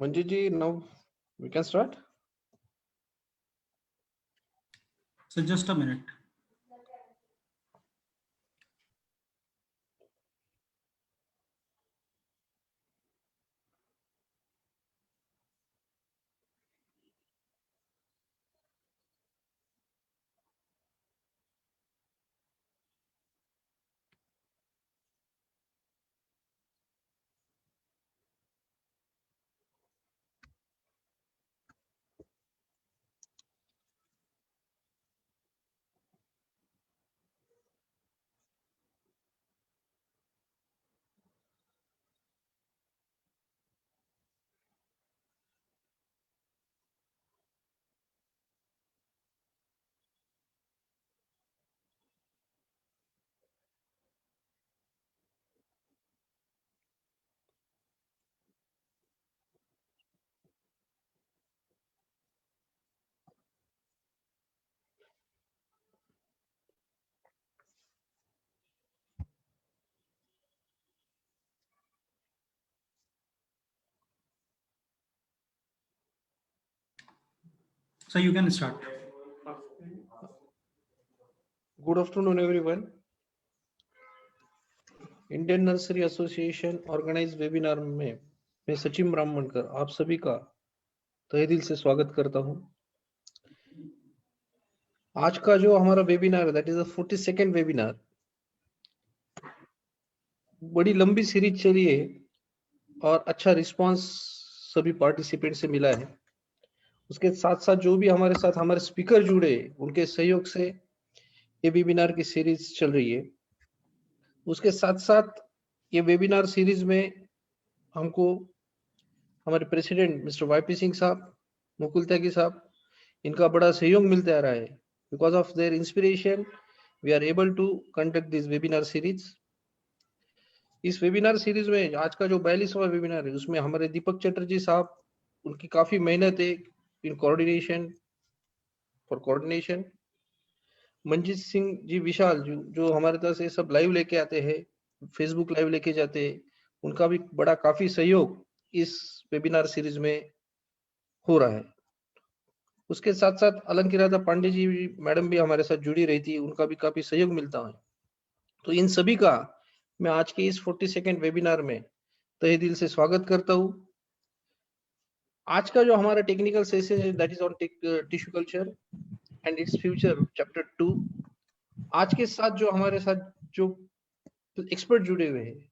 Manjeet ji, now we can start. So just a minute. So you can start. Good afternoon, everyone. Indian nursery association organise webinar में मैं सचिन ब्राह्मणकर आप सभी का तहे दिल से स्वागत करता हूं। आज का जो हमारा वेबिनार है that is the 42nd webinar. बड़ी लंबी सीरीज चली है और अच्छा रिस्पांस सभी पार्टिसिपेंट से मिला है। उसके साथ साथ जो भी हमारे साथ हमारे स्पीकर जुड़े उनके सहयोग से ये वेबिनार की सीरीज चल रही है। उसके साथ साथ ये वेबिनार सीरीज में हमको हमारे प्रेसिडेंट मिस्टर वाईपी सिंह साहब, मुकुल त्यागी साहब, इनका बड़ा सहयोग मिलता आ रहा है। Because of their inspiration we are able to conduct this webinar series. इस वेबिनार सीरीज में आज का जो 42वां वेबिनार है उसमें हमारे दीपक चटर्जी साहब, उनकी काफी मेहनत है in coordination for coordination. Manjeet Singh ji Vishal जो हमारे तरफ से सब लाइव लेके आते हैं, फेसबुक लाइव लेके जाते हैं, उनका भी बड़ा काफी सहयोग इस वेबिनार सीरीज में हो रहा है। उसके साथ साथ अलंकिरादा पांडे जी मैडम भी हमारे साथ जुड़ी रहती है, उनका भी काफी सहयोग मिलता है। तो इन सभी का मैं आज के इस 42nd वेबिनार में तहे दिल से स्वागत करता हूं। आज का जो हमारा टेक्निकल सेशन है that is on tissue culture and its future chapter 2। आज के साथ जो हमारे साथ जो एक्सपर्ट जुड़े हुए हैं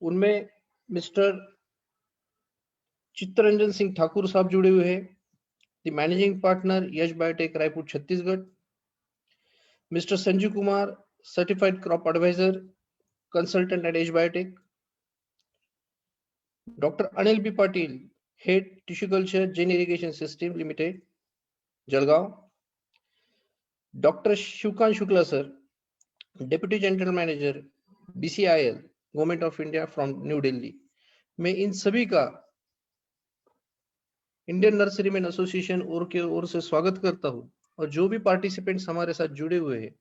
उनमें मिस्टर चित्तरंजन सिंह ठाकुर साहब जुड़े हुए हैं, the managing partner Yash Biotech Raipur Chhattisgarh. Mister Sanjeev Kumar, certified crop advisor consultant at Yash Biotech. Doctor Anil B Patil, head tissue culture Jain Irrigation System Limited Jalgaon. Doctor Shukla sir, deputy general manager BCIL government of India from New Delhi. मैं इन सभी का Indian nursery man association और के ओर से स्वागत करता हूं और जो भी पार्टिसिपेंट्स हमारे साथ जुड़े हुए हैं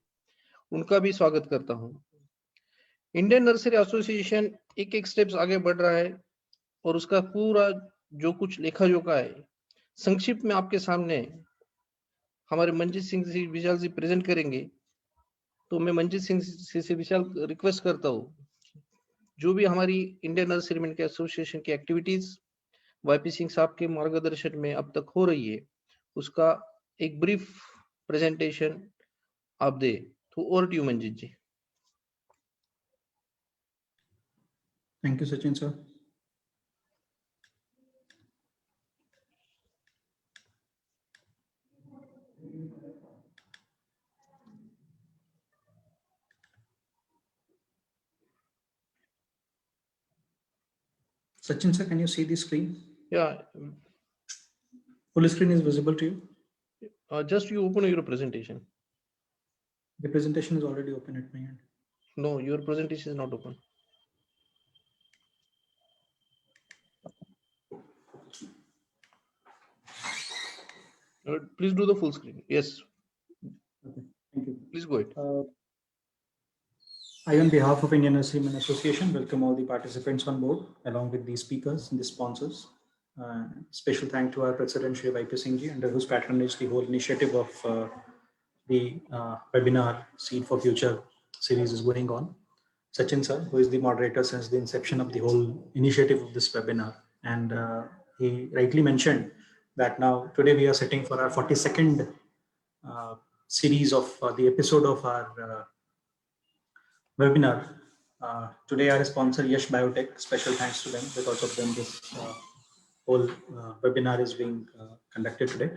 उनका भी स्वागत करता हूं। इंडियन नर्सरी एसोसिएशन एक स्टेप्स आगे बढ़ रहा है और उसका पूरा जो कुछ लेखा जोखा है संक्षिप्त में आपके सामने हमारे मंजीत सिंह जी विशाल जी प्रेजेंट करेंगे। तो मैं मंजीत सिंह से विशाल रिक्वेस्ट करता हूँ जो भी हमारी इंडियन नर्सरी मैन के एसोसिएशन की एक्टिविटीज वाईपी सिंह साहब के मार्गदर्शन में अब तक हो रही है उसका एक ब्रीफ प्रेजेंटेशन आप दे। तो over to you Manjeet ji. Thank you, Sachin sir. Sachin sir, can you see the screen? Yeah. Full screen is visible to you? Just you open your presentation. The presentation is already open at my end. No, your presentation is not open. Please do the full screen. Yes. Okay, thank you. Please go ahead. I, on behalf of Indian Nurserymen Association, welcome all the participants on board, along with the speakers and the sponsors. Special thank to our President Shri YP Singh ji, under whose patronage the whole initiative of the webinar Seed for Future series is going on. Sachin sir, who is the moderator since the inception of the whole initiative of this webinar. And he rightly mentioned that now today we are sitting for our 42nd series of the episode of our webinar. Today our sponsor Yash Biotech, special thanks to them. Because of them this whole webinar is being conducted today.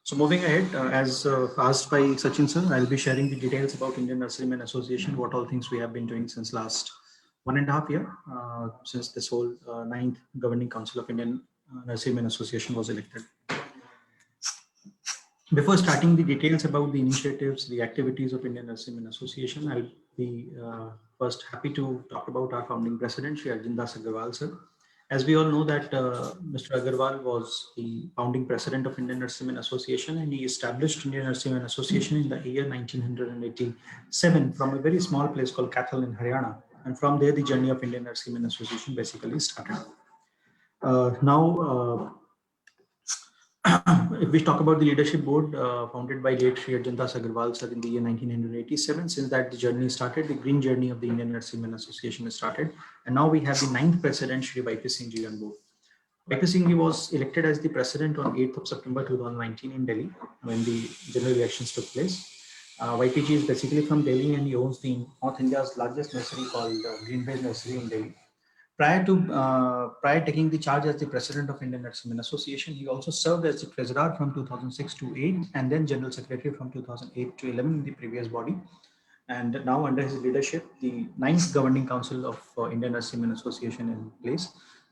So moving ahead, as asked by Sachin sir, I'll be sharing the details about Indian Nurserymen Association, what all things we have been doing since last 1.5 years, since this whole ninth Governing Council of Indian Nurserymen Association was elected. Before starting the details about the initiatives, the activities of Indian Nurserymen Association, I'll be first happy to talk about our founding president, Shri Arjundas Agarwal sir. As we all know that Mr. Agarwal was the founding president of Indian Nurserymen Association, and he established Indian Nurserymen Association in the year 1987 from a very small place called Patil in Haryana. And from there, the journey of Indian Nurserymen Association basically started. Now, if we talk about the leadership board founded by late Shri Arjundas Agarwal sir in the year 1987, since that the journey started, the green journey of the Indian Nurserymen Association started, and now we have the 9th president Shri YP Singh ji on board. YP Singh ji was elected as the president on 8th of September 2019 in Delhi when the general elections took place. YP ji is basically from Delhi and he owns the North India's largest nursery called Greenbase Nursery in Delhi. Prior taking the charge as the president of Indian Nurserymen Association, he also served as the treasurer from 2006 to 8 and then general secretary from 2008 to 11 in the previous body. And now under his leadership, the 9th Governing Council of Indian Nurserymen Association in place.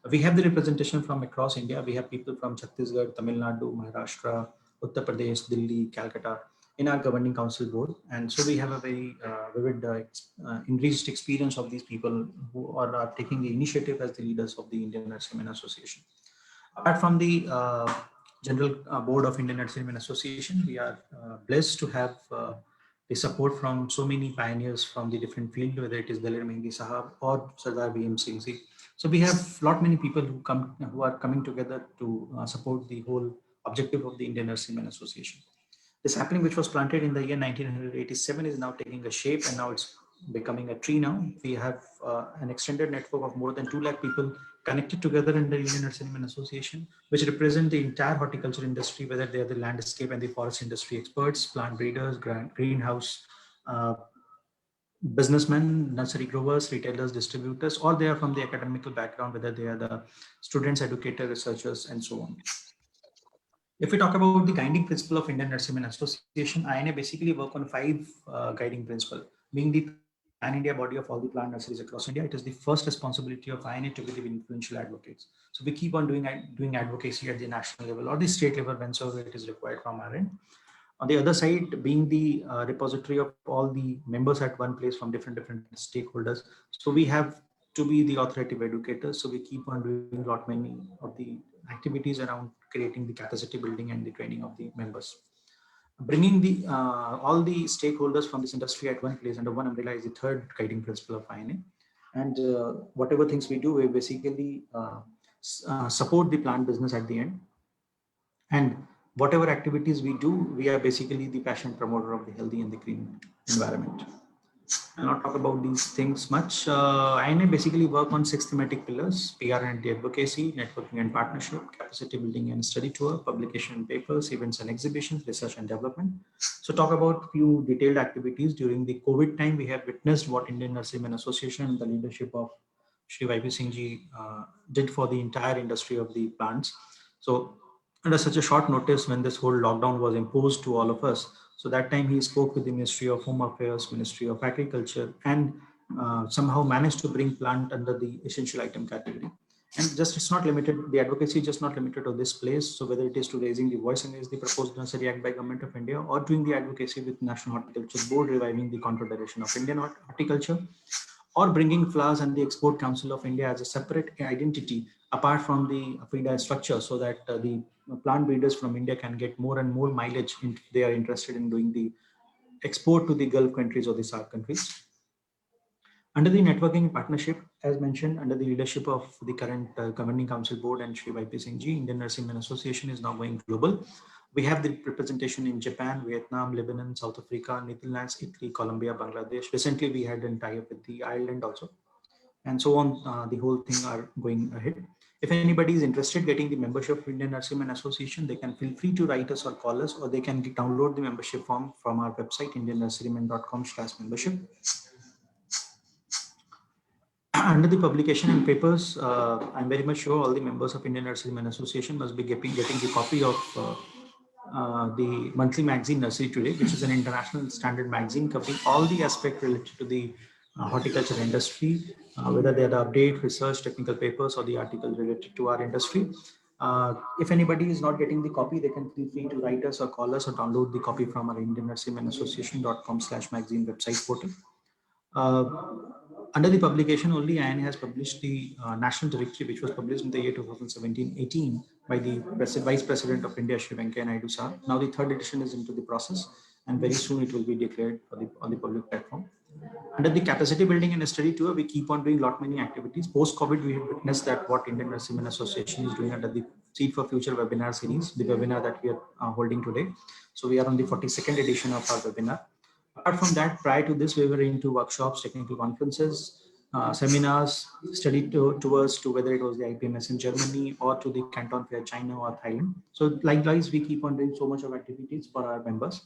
We have the representation from across India. We have people from Chhattisgarh, Tamil Nadu, Maharashtra, Uttar Pradesh, Delhi, Calcutta in our governing council board. And so we have a very vivid, enriched experience of these people who are taking the initiative as the leaders of the Indian Nurserymen Association. Apart from the general board of Indian Nurserymen Association, we are blessed to have the support from so many pioneers from the different field, whether it is Dalir Mehendi Sahab or Sardar B.M. Singh ji. So we have lot many people who are coming together to support the whole objective of the Indian Nurserymen Association. This sapling, which was planted in the year 1987, is now taking a shape, and now it's becoming a tree. Now we have an extended network of more than 2 lakh people connected together in the Indian Nurserymen Association, which represent the entire horticulture industry, whether they are the landscape and the forest industry experts, plant breeders, greenhouse businessmen, nursery growers, retailers, distributors, or they are from the academical background, whether they are the students, educators, researchers, and so on. If we talk about the guiding principle of Indian Nurserymen Association, INA basically work on 5 guiding principles. Being the pan-India body of all the plant nurseries across India, it is the first responsibility of INA to be the influential advocates. So we keep on doing advocacy at the national level or the state level whenever it is required from our end. On the other side, being the repository of all the members at one place from different stakeholders. So we have to be the authoritative educators. So we keep on doing a lot many of the activities around creating the capacity building and the training of the members. Bringing the all the stakeholders from this industry at one place under one umbrella is the third guiding principle of INA. And whatever things we do, we basically support the plant business at the end. And whatever activities we do, we are basically the passionate promoter of the healthy and the green environment. I'll not talk about these things much. INA basically work on 6 thematic pillars: PR and advocacy, networking and partnership, capacity building and study tour, publication and papers, events and exhibitions, research and development. So talk about few detailed activities. During the COVID time, we have witnessed what Indian Nurserymen Association and the leadership of Shri YP Singh ji did for the entire industry of the plants. So under such a short notice, when this whole lockdown was imposed to all of us, so that time he spoke with the Ministry of Home Affairs, Ministry of Agriculture, and somehow managed to bring plant under the essential item category. And just it's not limited, the advocacy is just not limited to this place. So whether it is to raising the voice against the proposed Nursery Act by Government of India, or doing the advocacy with National Horticulture Board, reviving the Confederation of Indian Horticulture, or bringing flowers and the Export Council of India as a separate identity apart from the FIDA structure, so that the plant breeders from India can get more and more mileage if they are interested in doing the export to the Gulf countries or the SAARC countries. Under the networking partnership, as mentioned, under the leadership of the current governing council board and Shiv Ji, Indian Nursing Association is now going global. We have the representation in Japan, Vietnam, Lebanon, South Africa, Netherlands, Italy, Colombia, Bangladesh. Recently, we had a tie-up with the Ireland also, and so on. The whole thing are going ahead. If anybody is interested getting the membership of Indian Nursing Association, they can feel free to write us or call us, or they can download the membership form from our website, indiannurserymen.com/membership. Under the publication and papers, I'm very much sure all the members of Indian Nurserymen Association must be getting the copy of the monthly magazine Nursery Today, which is an international standard magazine covering all the aspects related to the horticulture industry, whether they are the update, research, technical papers, or the articles related to our industry. If anybody is not getting the copy, they can feel free to write us or call us or download the copy from our Indian Nurserymen Association.com/magazine website portal. Under the publication only, INA has published the National Directory, which was published in the year 2017-18 by the Vice President of India, Shiv Sir. Now the third edition is into the process, and very soon it will be declared on the public platform. Under the capacity building and study tour, we keep on doing lot many activities. Post-COVID, we have witnessed that what Indian Nursing Association is doing under the Seed for Future webinar series, the webinar that we are holding today. So we are on the 42nd edition of our webinar. Apart from that, prior to this, we were into workshops, technical conferences, seminars, study tours to whether it was the IPMS in Germany or to the Canton Fair, China or Thailand. So likewise, we keep on doing so much of activities for our members.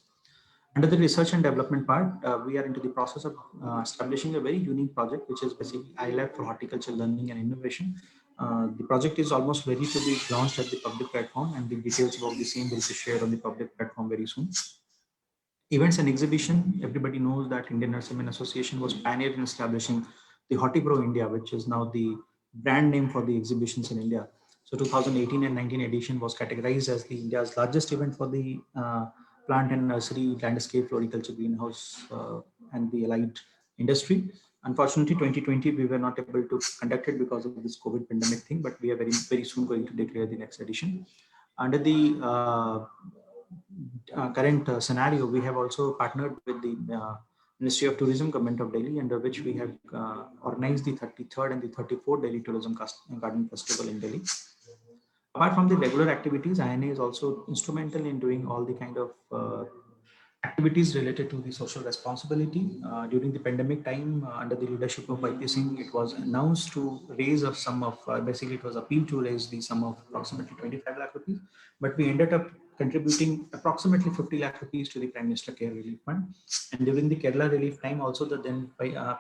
Under the research and development part, we are into the process of establishing a very unique project, which is basically iLab for horticulture learning and innovation. The project is almost ready to be launched at the public platform, and the details about the same will be shared on the public platform very soon. Events and exhibition, everybody knows that Indian Nursing Association was pioneered in establishing the HortiPro India, which is now the brand name for the exhibitions in India. So 2018 and 19 edition was categorized as the India's largest event for the plant and nursery, landscape, floriculture, greenhouse, and the allied industry. Unfortunately, 2020, we were not able to conduct it because of this COVID pandemic thing, but we are very soon going to declare the next edition. Under the current scenario, we have also partnered with the Ministry of Tourism, Government of Delhi, under which we have organized the 33rd and the 34th Delhi Tourism Garden Festival in Delhi. Apart from the regular activities, INA is also instrumental in doing all the kind of activities related to the social responsibility. During the pandemic time, under the leadership of YP Singh, it was announced to raise a sum of, basically it was appealed to raise the sum of approximately 25 lakh rupees, but we ended up contributing approximately 50 lakh rupees to the Prime Minister Care Relief Fund. And during the Kerala relief time, also the then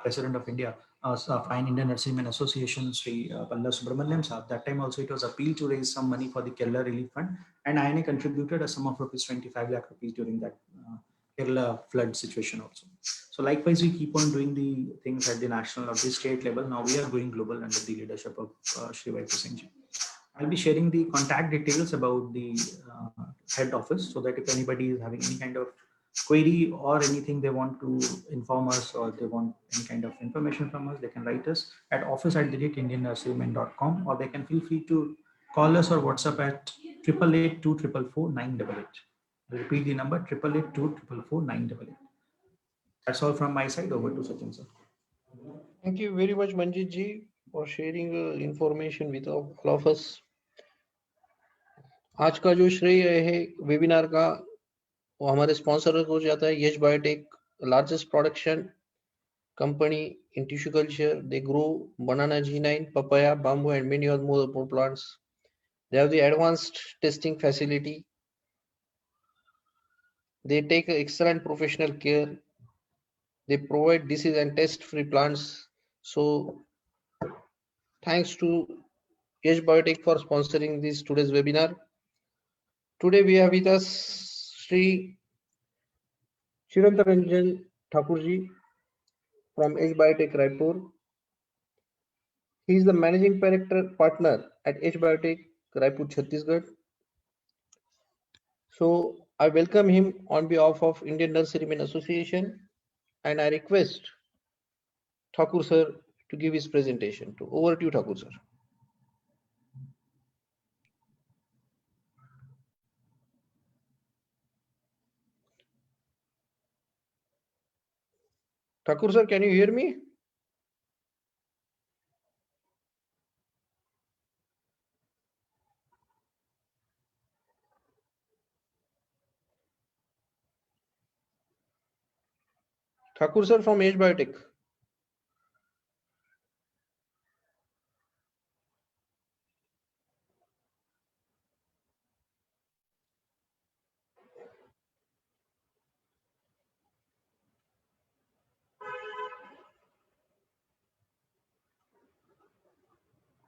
President of India, Fine Indian Nursing Association, Sri Palla Subramaniam Saab, that time also it was appealed to raise some money for the Kerala relief fund, and INA contributed a sum of rupees 25 lakh rupees during that Kerala flood situation also. So likewise, we keep on doing the things at the national or the state level. Now we are going global under the leadership of Shri YP Singh ji. I'll be sharing the contact details about the head office, so that if anybody is having any kind of query or anything they want to inform us, or they want any kind of information from us, they can write us at office@indiannurserymen.com, or they can feel free to call us or WhatsApp at 888-244-988. I'll repeat the number, 888-244-988. That's all from my side. Over to Sachin sir. Thank you very much, Manjit ji, for sharing information with all of us. आज का जो श्रेय है webinar का, वो हमारे sponsor को जाता है Yash Biotech, largest production company in tissue culture. They grow banana G9, papaya, bamboo, and many other more plants. They have the advanced testing facility. They take excellent professional care. They provide disease and test-free plants. So, thanks to Yash Biotech for sponsoring this today's webinar. Today we have with us Sri Chirantaranjan Thakurji from Yash Biotech Raipur. He is the managing partner at Yash Biotech Raipur, Chhattisgarh. So I welcome him on behalf of Indian Nurserymen Association, and I request Thakur sir to give his presentation. Over to you, Thakur sir. Thakur sir, can you hear me? Thakur sir from Age Biotech.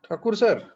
Thakur sir.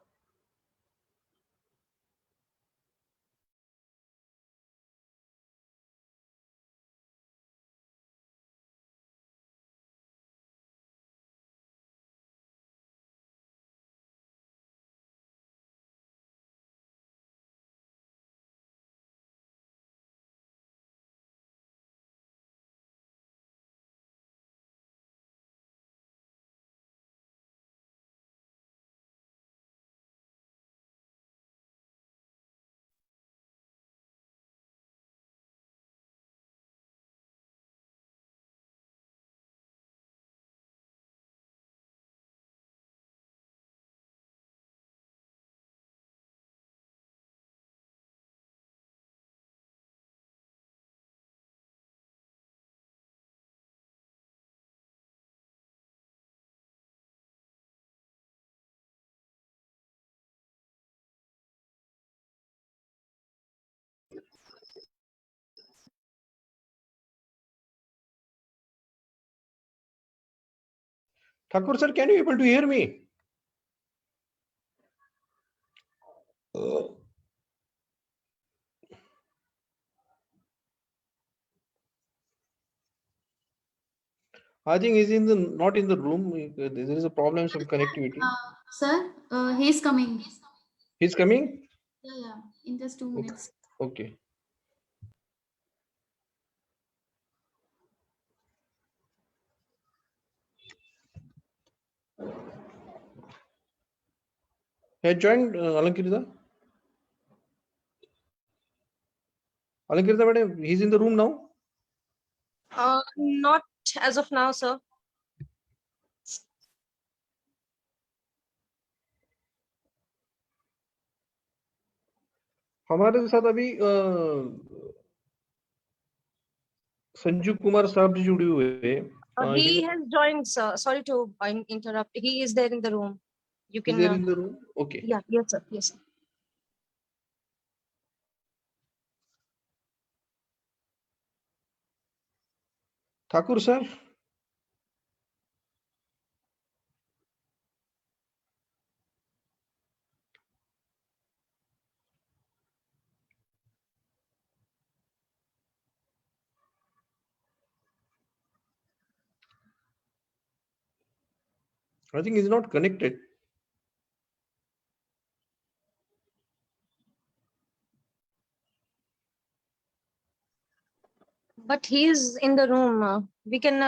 Thakur sir, can you able to hear me? I think he's not in the room. There is a problem of connectivity. Sir, he's coming. He's coming? Yeah, in just 2 minutes. Okay. He joined Alankirita? Alankirita madam, he's in the room now? Not as of now, sir. हमारे साथ अभी संजीव कुमार साहब जी जुड़े हुए हैं. He has joined, sir. Sorry to interrupt. He is there in the room. You He's can. there in the room? Okay. Yeah. Yes, sir. Yes, sir. Thakur sir? I think he's not connected. But he is in the room. We can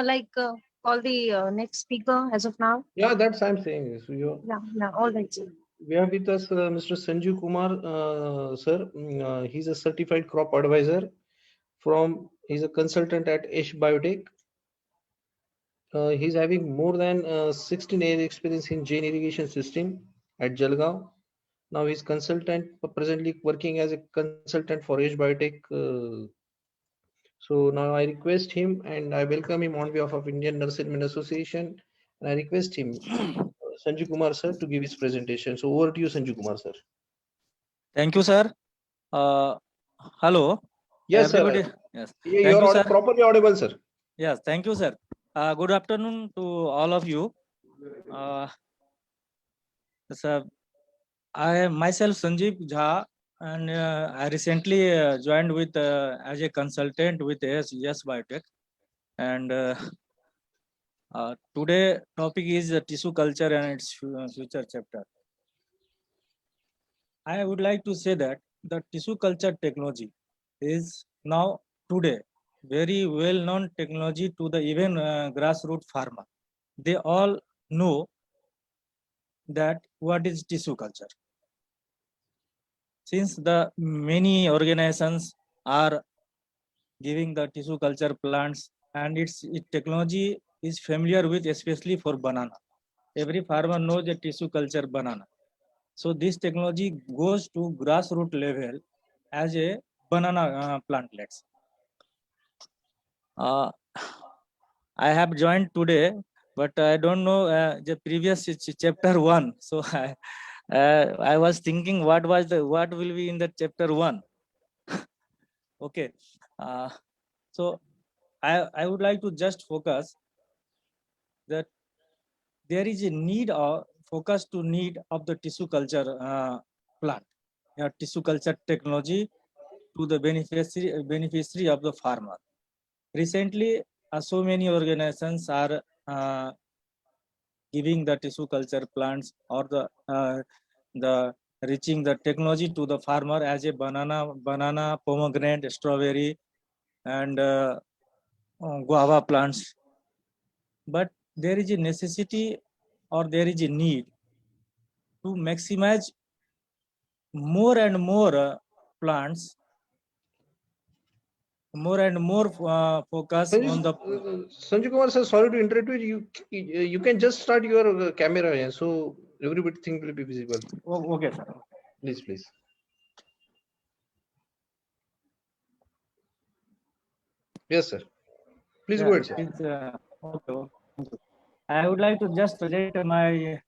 call the next speaker as of now. Yeah, that's I'm saying. So Yeah. All right, sir. we have with us Mr. Sanjeev Kumar, sir. He's a certified crop advisor he's a consultant at Ash Biotech. He's having more than 16 years experience in Jain irrigation system at Jalgaon. Now he's presently working as a consultant for Ash Biotech. So now I request him and I welcome him on behalf of Indian Nurserymen Association. And I request him, Sanjeev Kumar sir, to give his presentation. So over to you, Sanjeev Kumar sir. Thank you, sir. Hello. Yes, everybody. sir. Yes. You are properly audible, sir. Yes. Thank you, sir. Good afternoon to all of you. Sir, I myself Sanjeev Jha, and I recently joined with as a consultant with Yes Biotech, and today topic is tissue culture and its future chapter. I would like to say that the tissue culture technology is now today very well known technology to the even grassroots farmer. They all know that what is tissue culture. Since the many organizations are giving the tissue culture plants, and its technology is familiar with, especially for banana. Every farmer knows the tissue culture banana. So this technology goes to grassroots level as a banana plantlets. I have joined today, but I don't know the previous chapter 1. So I was thinking what will be in the chapter 1. Okay. So I would like to just focus that there is a need or focus to need of the tissue culture plant, tissue culture technology to the beneficiary of the farmer. Recently, so many organizations are giving the tissue culture plants or the reaching the technology to the farmer as a banana, pomegranate, strawberry, and guava plants. But there is a necessity or there is a need to maximize more and more plants, more and more focus on the. Sanjeev Kumar sir, sorry to interrupt you. You can just start your camera here, so everybody thing will be visible. Oh, okay, sir. Please. Yes, sir. Please go ahead, sir. It's, okay. I would like to just present my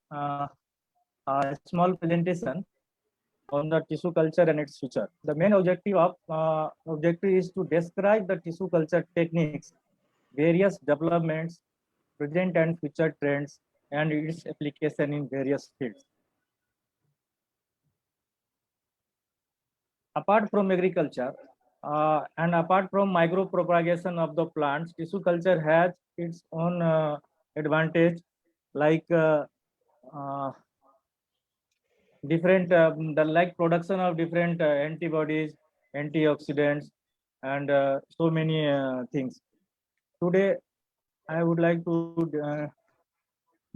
small presentation on the tissue culture and its future. The main objective is to describe the tissue culture techniques, various developments, present and future trends, and its application in various fields. Apart from agriculture and apart from micro propagation of the plants, tissue culture has its own advantage, like different like production of different antibodies, antioxidants, and so many things. Today, I would like to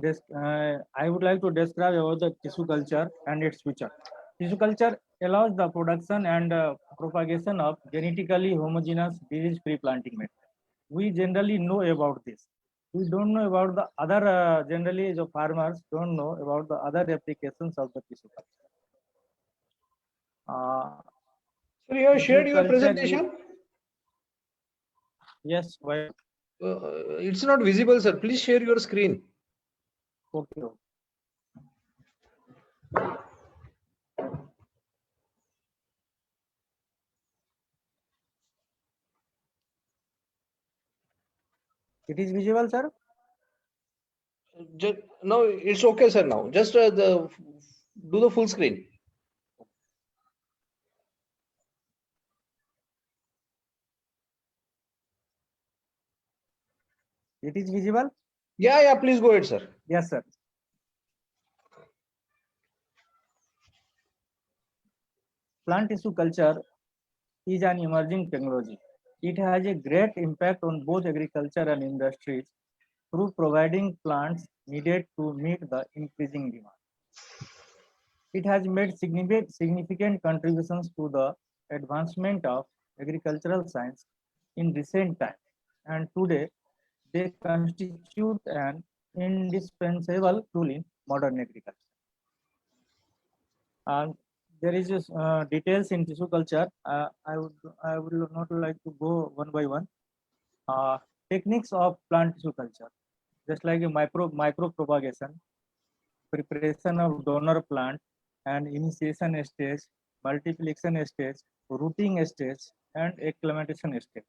describe about the tissue culture and its future. Tissue culture allows the production and propagation of genetically homogeneous disease-free planting method. We generally know about this. We don't know about the other, generally the farmers don't know about the other applications of the tissue culture. So you have Tissue shared your culture presentation? Yes, why? It's not visible, sir. Please share your screen. Okay. It is visible, sir? No, it's okay, sir. Now, just do the full screen. It is visible? Yeah. Please go ahead, sir. Yes, sir. Plant tissue culture is an emerging technology. It has a great impact on both agriculture and industries through providing plants needed to meet the increasing demand. It has made significant contributions to the advancement of agricultural science in recent times, and today they constitute an indispensable tool in modern agriculture. There is details in tissue culture. I would not like to go one by one. Techniques of plant tissue culture, just like a micro propagation, preparation of donor plant, and initiation stage, multiplication stage, rooting stage, and acclimatization stage.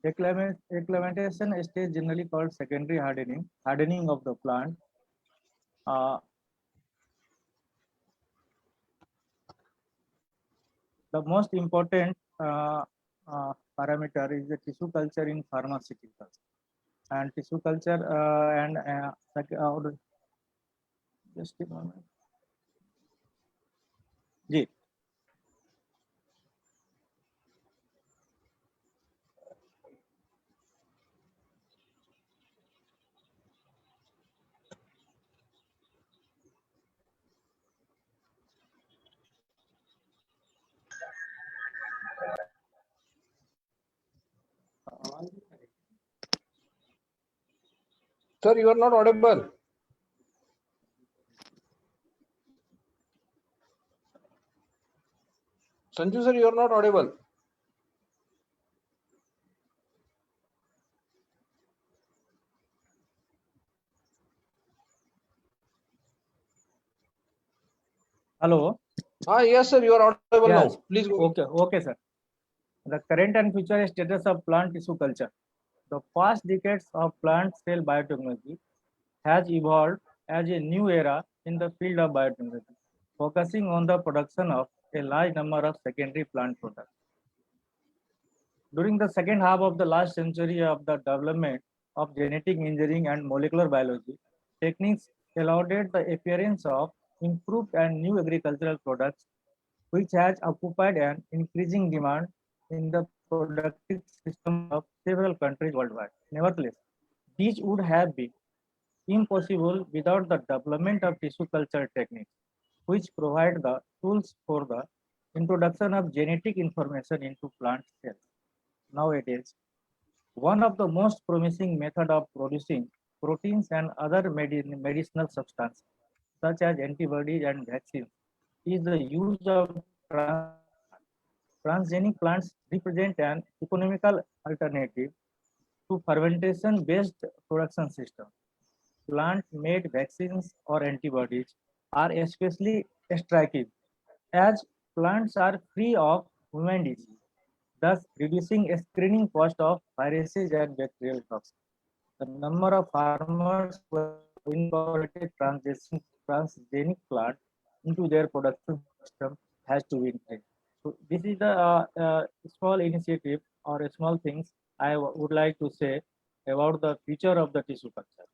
Acclimatization stage generally called secondary hardening of the plant. The most important parameter is the tissue culture in pharmaceuticals, and tissue culture just a moment. Ji. Sir, you are not audible. Sanju sir, you are not audible. Hello. Yes, sir. You are audible Yes. now. Please go. Okay, sir. The current and future status of plant tissue culture. The past decades of plant cell biotechnology has evolved as a new era in the field of biotechnology, focusing on the production of a large number of secondary plant products. During the second half of the last century of the development of genetic engineering and molecular biology, techniques allowed the appearance of improved and new agricultural products, which has occupied an increasing demand in the productive system of several countries worldwide. Nevertheless, these would have been impossible without the development of tissue culture techniques, which provide the tools for the introduction of genetic information into plant cells. Nowadays, one of the most promising methods of producing proteins and other medicinal substances, such as antibodies and vaccines, is the use of transgenic plants represent an economical alternative to fermentation-based production system. Plant-made vaccines or antibodies are especially striking as plants are free of human disease, thus reducing a screening cost of viruses and bacterial toxins. The number of farmers who have incorporated transgenic plant into their production system has to be increased. So this is the small initiative or a small things I would like to say about the future of the tissue culture.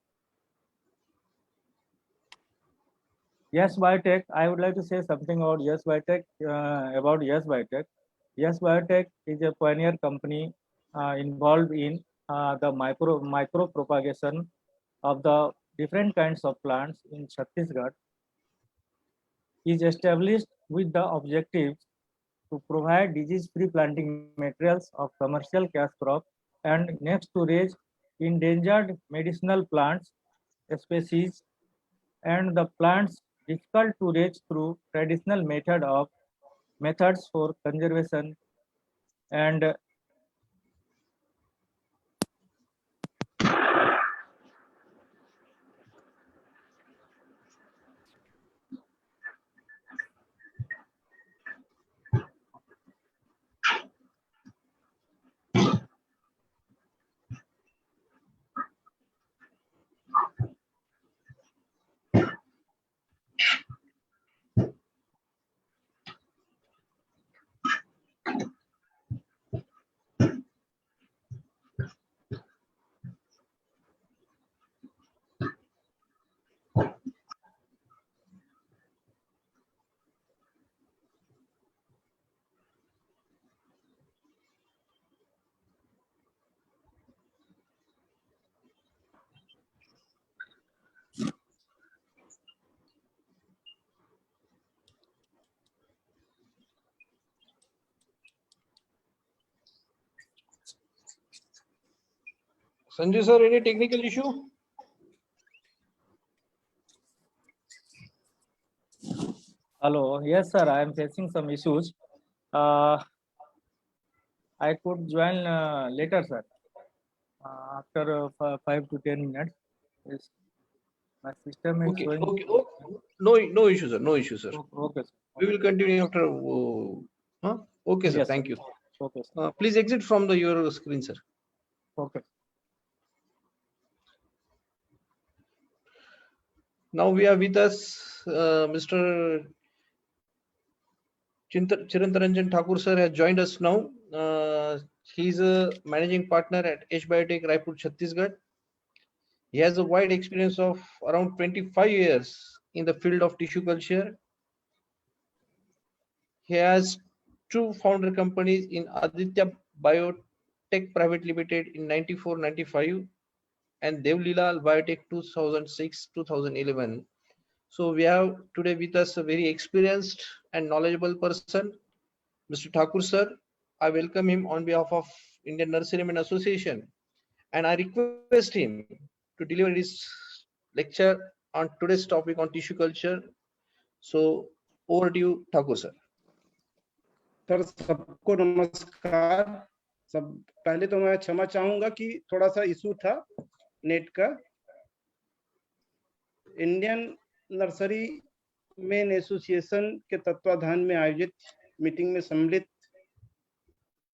Yes Biotech, I would like to say something about Yes Biotech. Yes Biotech is a pioneer company involved in the micro propagation of the different kinds of plants in Chhattisgarh. Is established with the objective to provide disease-free planting materials of commercial cash crop and next to raise endangered medicinal plants species and the plants difficult to reach through traditional methods for conservation and Sanjay sir, any technical issue? hello. Yes, sir. I am facing some issues. I could join later, sir. After 5 to 10 minutes. Yes. My system is Okay. showing. Okay. No issue, sir. No issue, sir. Okay, sir. We will continue after. Okay, sir. Yes, Thank sir. you. Okay, sir. Please exit from your screen, sir. Okay. Now we are with us, Mr. Chirantaranjan Thakur sir has joined us now. He is a managing partner at H Biotech Raipur, Chhattisgarh. He has a wide experience of around 25 years in the field of tissue culture. He has two founder companies in Aditya Biotech Private Limited in 94-95 and Devlila Biotech 2006-2011. So we have today with us a very experienced and knowledgeable person, Mr. Thakur sir. I welcome him on behalf of Indian Nurserymen Association and I request him to deliver his lecture on today's topic on tissue culture. So over to you, Thakur sir. Sir सबको नमस्कार। सब पहले तो मैं क्षमा चाहूंगा कि थोड़ा सा इशू था नेट का। इंडियन नर्सरी मेन एसोसिएशन के तत्वाधान में आयोजित मीटिंग में सम्मिलित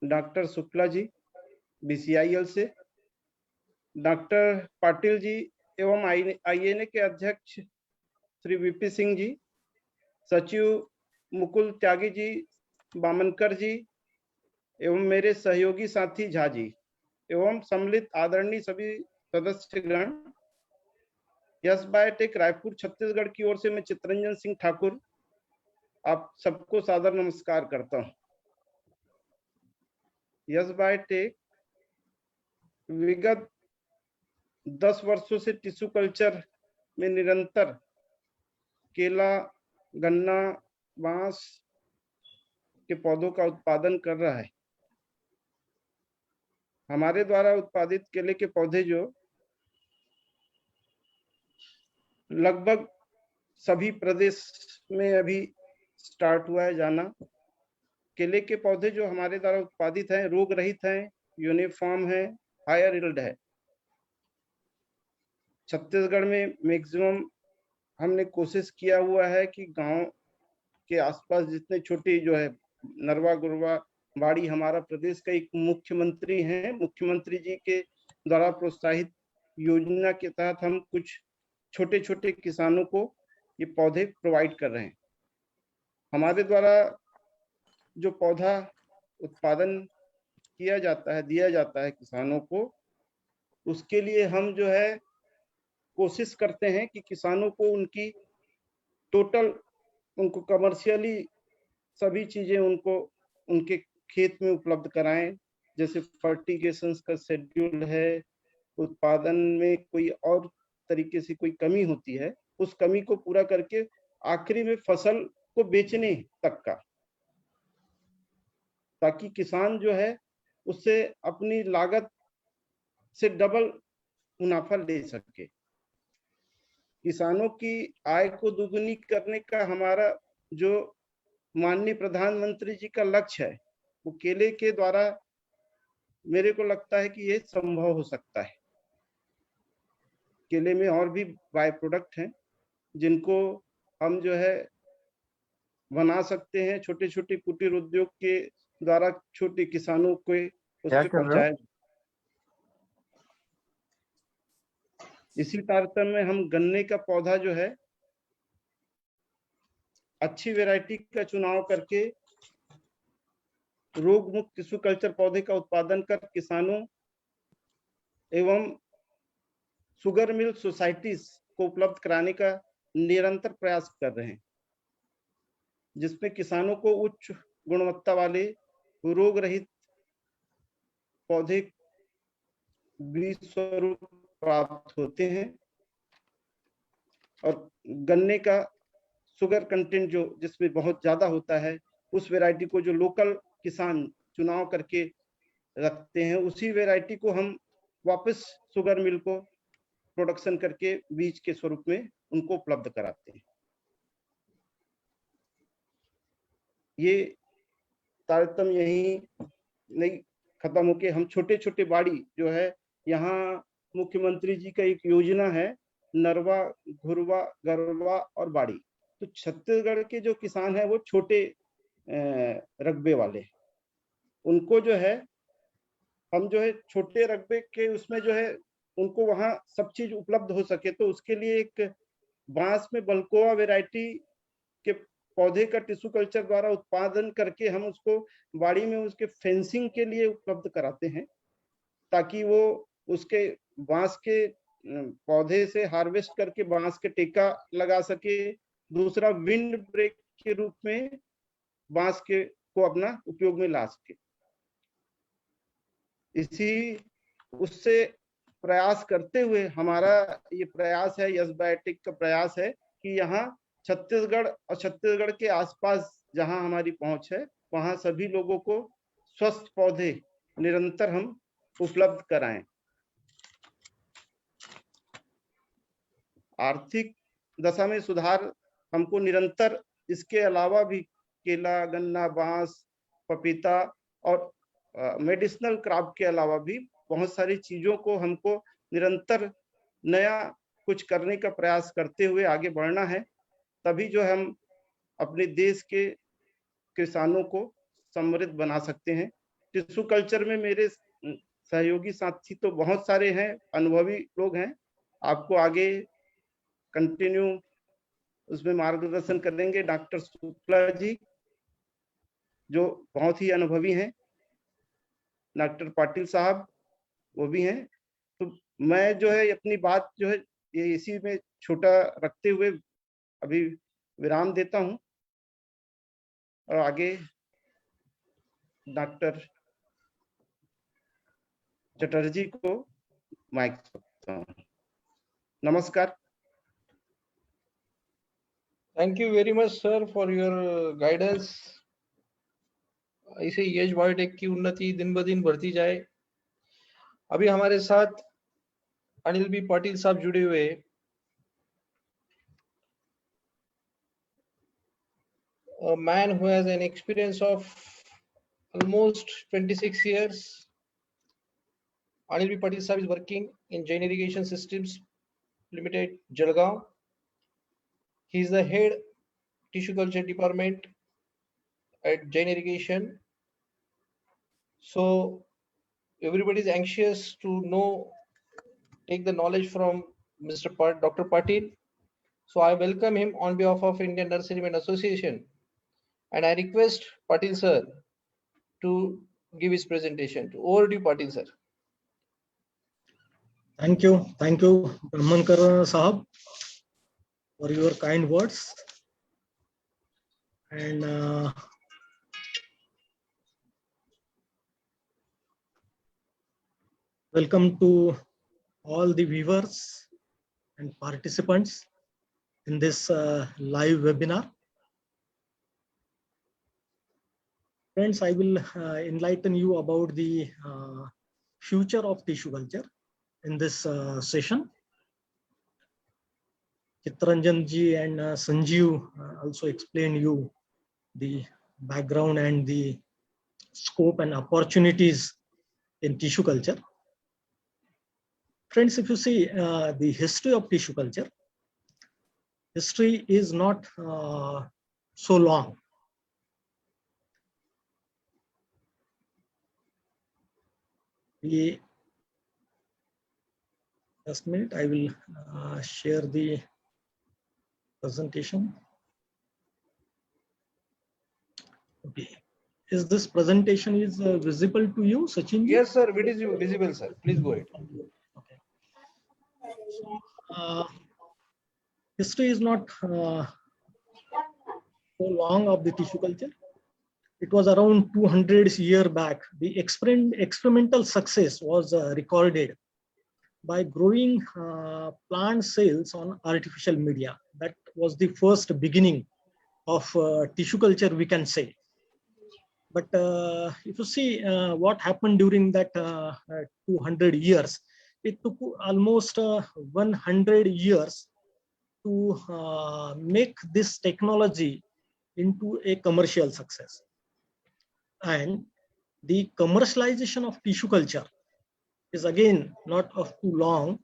डॉक्टर शुक्ला जी बीसीआईएल से, डॉक्टर पाटिल जी एवं आईएनए के अध्यक्ष श्री वीपी सिंह जी, सचिव मुकुल त्यागी जी, बामनकर जी एवं मेरे सहयोगी साथी झा जी एवं सम्मिलित आदरणीय सभी सदस्यगण, यस बायोटेक रायपुर छत्तीसगढ़ की ओर से मैं चित्रंजन सिंह ठाकुर आप सबको सादर नमस्कार करता हूं। यस बायोटेक विगत 10 वर्षों से टिश्यू कल्चर में निरंतर केला, गन्ना, बांस के पौधों का उत्पादन कर रहा है। हमारे द्वारा उत्पादित केले के पौधे जो लगभग सभी प्रदेश में अभी स्टार्ट हुआ है जाना। केले के पौधे जो हमारे द्वारा उत्पादित हैं रोग रहित हैं, यूनिफॉर्म है, हायर यील्ड है। छत्तीसगढ़ में मैक्सिमम हमने कोशिश किया हुआ है कि गांव के आसपास जितने छोटे जो है नरवा गुरवा बाड़ी, हमारा प्रदेश का एक मुख्यमंत्री हैं, मुख्यमंत्री जी के द्वारा प्रोत्साहित योजना के तहत हम कुछ छोटे छोटे किसानों को ये पौधे प्रोवाइड कर रहे हैं। हमारे द्वारा जो पौधा उत्पादन किया जाता है, दिया जाता है किसानों को, उसके लिए हम जो है कोशिश करते हैं कि किसानों को उनकी टोटल उनको कमर्शियली सभी चीजें उनको उनके खेत में उपलब्ध कराएं। जैसे फर्टिगेशन का शेड्यूल है, उत्पादन में कोई और तरीके से कोई कमी होती है, उस कमी को पूरा करके आखिरी में फसल को बेचने तक का, ताकि किसान जो है उससे अपनी लागत से डबल मुनाफा ले सके। किसानों की आय को दुगुनी करने का हमारा जो माननीय प्रधानमंत्री जी का लक्ष्य है, वो केले के द्वारा मेरे को लगता है कि ये संभव हो सकता है। केले में और भी बाय प्रोडक्ट हैं जिनको हम जो है बना सकते हैं, छोटे छोटे कुटीर उद्योग के द्वारा छोटे किसानों को उसके पहुंचाया। इसी तारतम्य में हम गन्ने का पौधा जो है अच्छी वैरायटी का चुनाव करके रोग मुक्त टिश्यू कल्चर पौधे का उत्पादन कर किसानों एवं शुगर मिल सोसाइटीज को उपलब्ध कराने का निरंतर प्रयास कर रहे हैं, जिसमें किसानों को उच्च गुणवत्ता वाले रोग रहित पौधे बीज स्वरूप प्राप्त होते हैं। और गन्ने का शुगर कंटेंट जो जिसमें बहुत ज्यादा होता है, उस वैरायटी को जो लोकल किसान चुनाव करके रखते हैं, उसी वैरायटी को हम वापस शुगर मिल को प्रोडक्शन करके बीज के स्वरूप में उनको उपलब्ध कराते हैं। ये तारतम्य यही नहीं खत्म होके हम छोटे छोटे बाड़ी जो है, यहाँ मुख्यमंत्री जी का एक योजना है नरवा घुरवा गरवा और बाड़ी। तो छत्तीसगढ़ के जो किसान हैं वो छोटे रकबे वाले, उनको जो है हम जो है छोटे रकबे के उसमें जो है उनको वहाँ सब चीज उपलब्ध हो सके, तो उसके लिए एक बांस में बल्कोवा वैरायटी के पौधे का टिश्यू कल्चर द्वारा उत्पादन करके हम उसको बाड़ी में उसके फेंसिंग के लिए उपलब्ध कराते हैं, ताकि वो उसके बांस के पौधे से हार्वेस्ट करके बांस के टेका लगा सके। दूसरा, विंड ब्रेक के रूप में बांस के को अपना उपयोग में ला सके। इसी उससे प्रयास करते हुए हमारा ये प्रयास है, यस बायोटेक का प्रयास है कि यहाँ छत्तीसगढ़ और छत्तीसगढ़ के आसपास जहां हमारी पहुंच है, वहां सभी लोगों को स्वस्थ पौधे निरंतर हम उपलब्ध कराएं। आर्थिक दशा में सुधार हमको निरंतर इसके अलावा भी केला, गन्ना, बांस, पपीता और मेडिसिनल क्रॉप के अलावा भी बहुत सारी चीजों को हमको निरंतर नया कुछ करने का प्रयास करते हुए आगे बढ़ना है। तभी जो हम अपने देश के किसानों को समृद्ध बना सकते हैं। टिश्यू कल्चर में मेरे सहयोगी साथी तो बहुत सारे हैं, अनुभवी लोग हैं, आपको आगे कंटिन्यू उसमें मार्गदर्शन करेंगे डॉक्टर शुक्ला जी, जो बहुत ही अनुभवी हैं, डॉक्टर पाटिल साहब वो भी हैं। तो मैं जो है अपनी बात जो है ये इसी में छोटा रखते हुए अभी विराम देता हूं और आगे डॉक्टर चटर्जी को माइक देता हूं। नमस्कार। Thank you very much sir for your guidance. ऐसे यश बायोटेक की उन्नति दिन ब दिन बढ़ती जाए। अभी हमारे साथ अनिल बी पाटिल साहब जुड़े हुए हैं। A man who has an experience of almost 26 years. Anil B Patil Sahab is working in Jain Irrigation Systems Limited, Jalgaon. He is the head tissue culture department at Jain Irrigation. So everybody is anxious to know, take the knowledge from Dr. Patil. So I welcome him on behalf of Indian Nurserymen Association, and I request Patil sir to give his presentation. Over to you, Patil sir. Thank you, Brahmankar Sahab, for your kind words. And welcome to all the viewers and participants in this live webinar. Friends, I will enlighten you about the future of tissue culture in this session. Chittaranjan ji and Sanjeev also explained you the background and the scope and opportunities in tissue culture. Friends, if you see the history of tissue culture, history is not so long. Just a minute, I will share the presentation. Okay. Is this presentation is visible to you, Sachin? Yes, sir. It is visible, sir. Please go ahead. Okay. So, history is not so long of the tissue culture. It was around 200 years back. The experimental success was recorded by growing plant cells on artificial media. That was the first beginning of tissue culture, we can say. But if you see what happened during that 200 years, it took almost 100 years to make this technology into a commercial success. And the commercialization of tissue culture is again not of too long.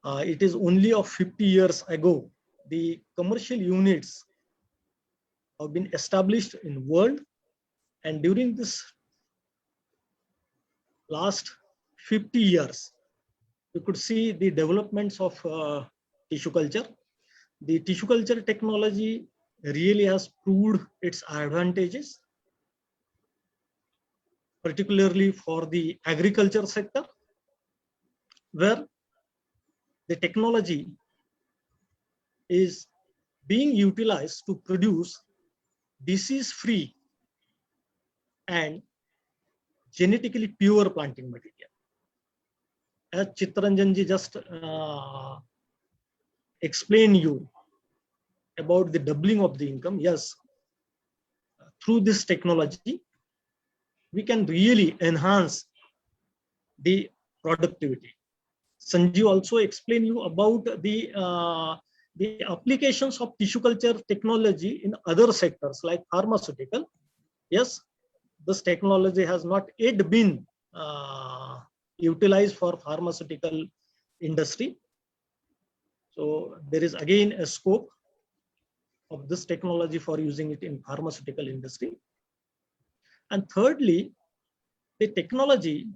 It is only of 50 years ago. The commercial units have been established in world, and during this last 50 years, you could see the developments of tissue culture. The tissue culture technology really has proved its advantages, particularly for the agriculture sector, where the technology is being utilized to produce disease-free and genetically pure planting material. As Chittaranjan ji just explained you about the doubling of the income, yes, through this technology, we can really enhance the productivity. Sanjeev also explained you about the applications of tissue culture technology in other sectors like pharmaceutical. Yes, this technology has not yet been utilized for pharmaceutical industry. So there is again a scope of this technology for using it in pharmaceutical industry. And thirdly, the technology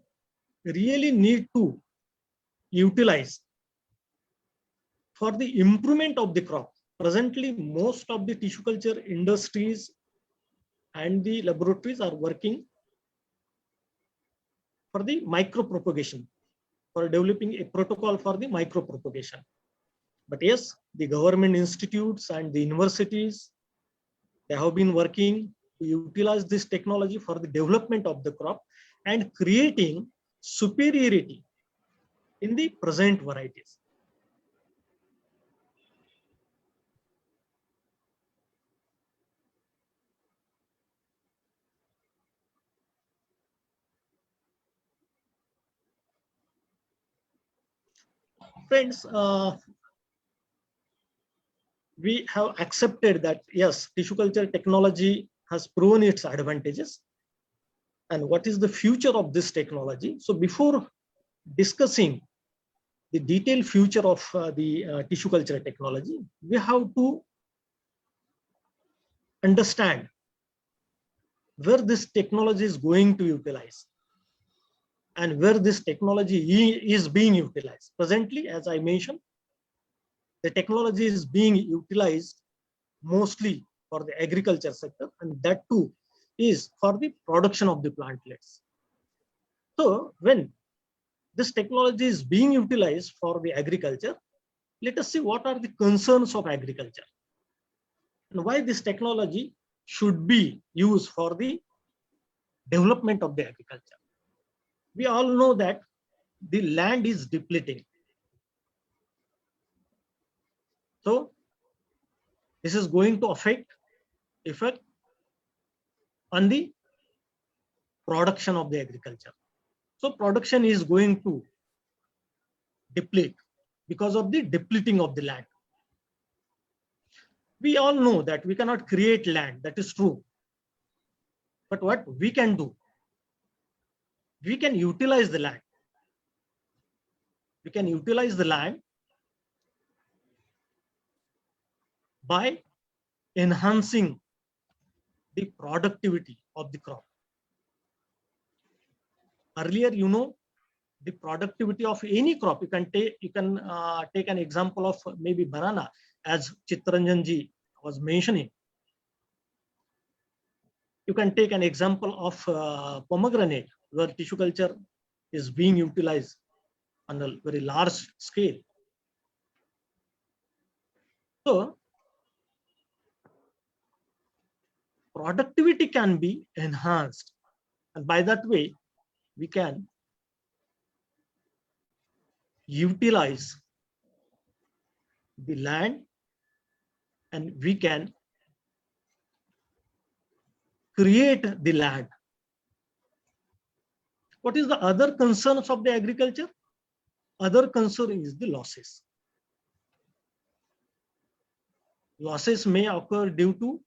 really need to utilize for the improvement of the crop. Presently, most of the tissue culture industries and the laboratories are working for the micropropagation, for developing a protocol for the micropropagation. But yes, the government institutes and the universities, they have been working to utilize this technology for the development of the crop and creating superiority in the present varieties. Friends, we have accepted that yes, tissue culture technology has proven its advantages. And what is the future of this technology? So before discussing the detailed future of the tissue culture technology, we have to understand where this technology is going to utilize and where this technology is being utilized. Presently, as I mentioned, the technology is being utilized mostly for the agriculture sector, and that too is for the production of the plantlets. So when this technology is being utilized for the agriculture, let us see what are the concerns of agriculture and why this technology should be used for the development of the agriculture. We all know that the land is depleting. So this is going to affect on the production of the agriculture. So production is going to deplete because of the depleting of the land. We all know that we cannot create land, that is true. But what we can do, we can utilize the land. We can utilize the land by enhancing the productivity of the crop. Earlier, you know, the productivity of any crop, you can take an example of maybe banana, as Chittaranjan ji was mentioning. You can take an example of pomegranate, where tissue culture is being utilized on a very large scale. So productivity can be enhanced, and by that way we can utilize the land and we can create the land. What is the other concerns of the agriculture? Other concern is the losses. Losses may occur due to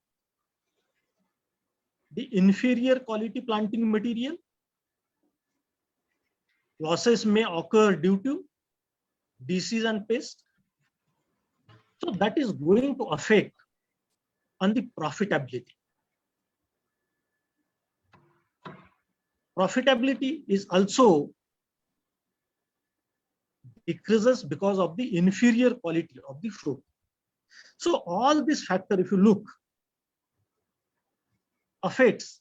the inferior quality planting material. Losses may occur due to disease and pest. So that is going to affect on the profitability. Profitability is also decreases because of the inferior quality of the fruit. So all this factor, if you look, affects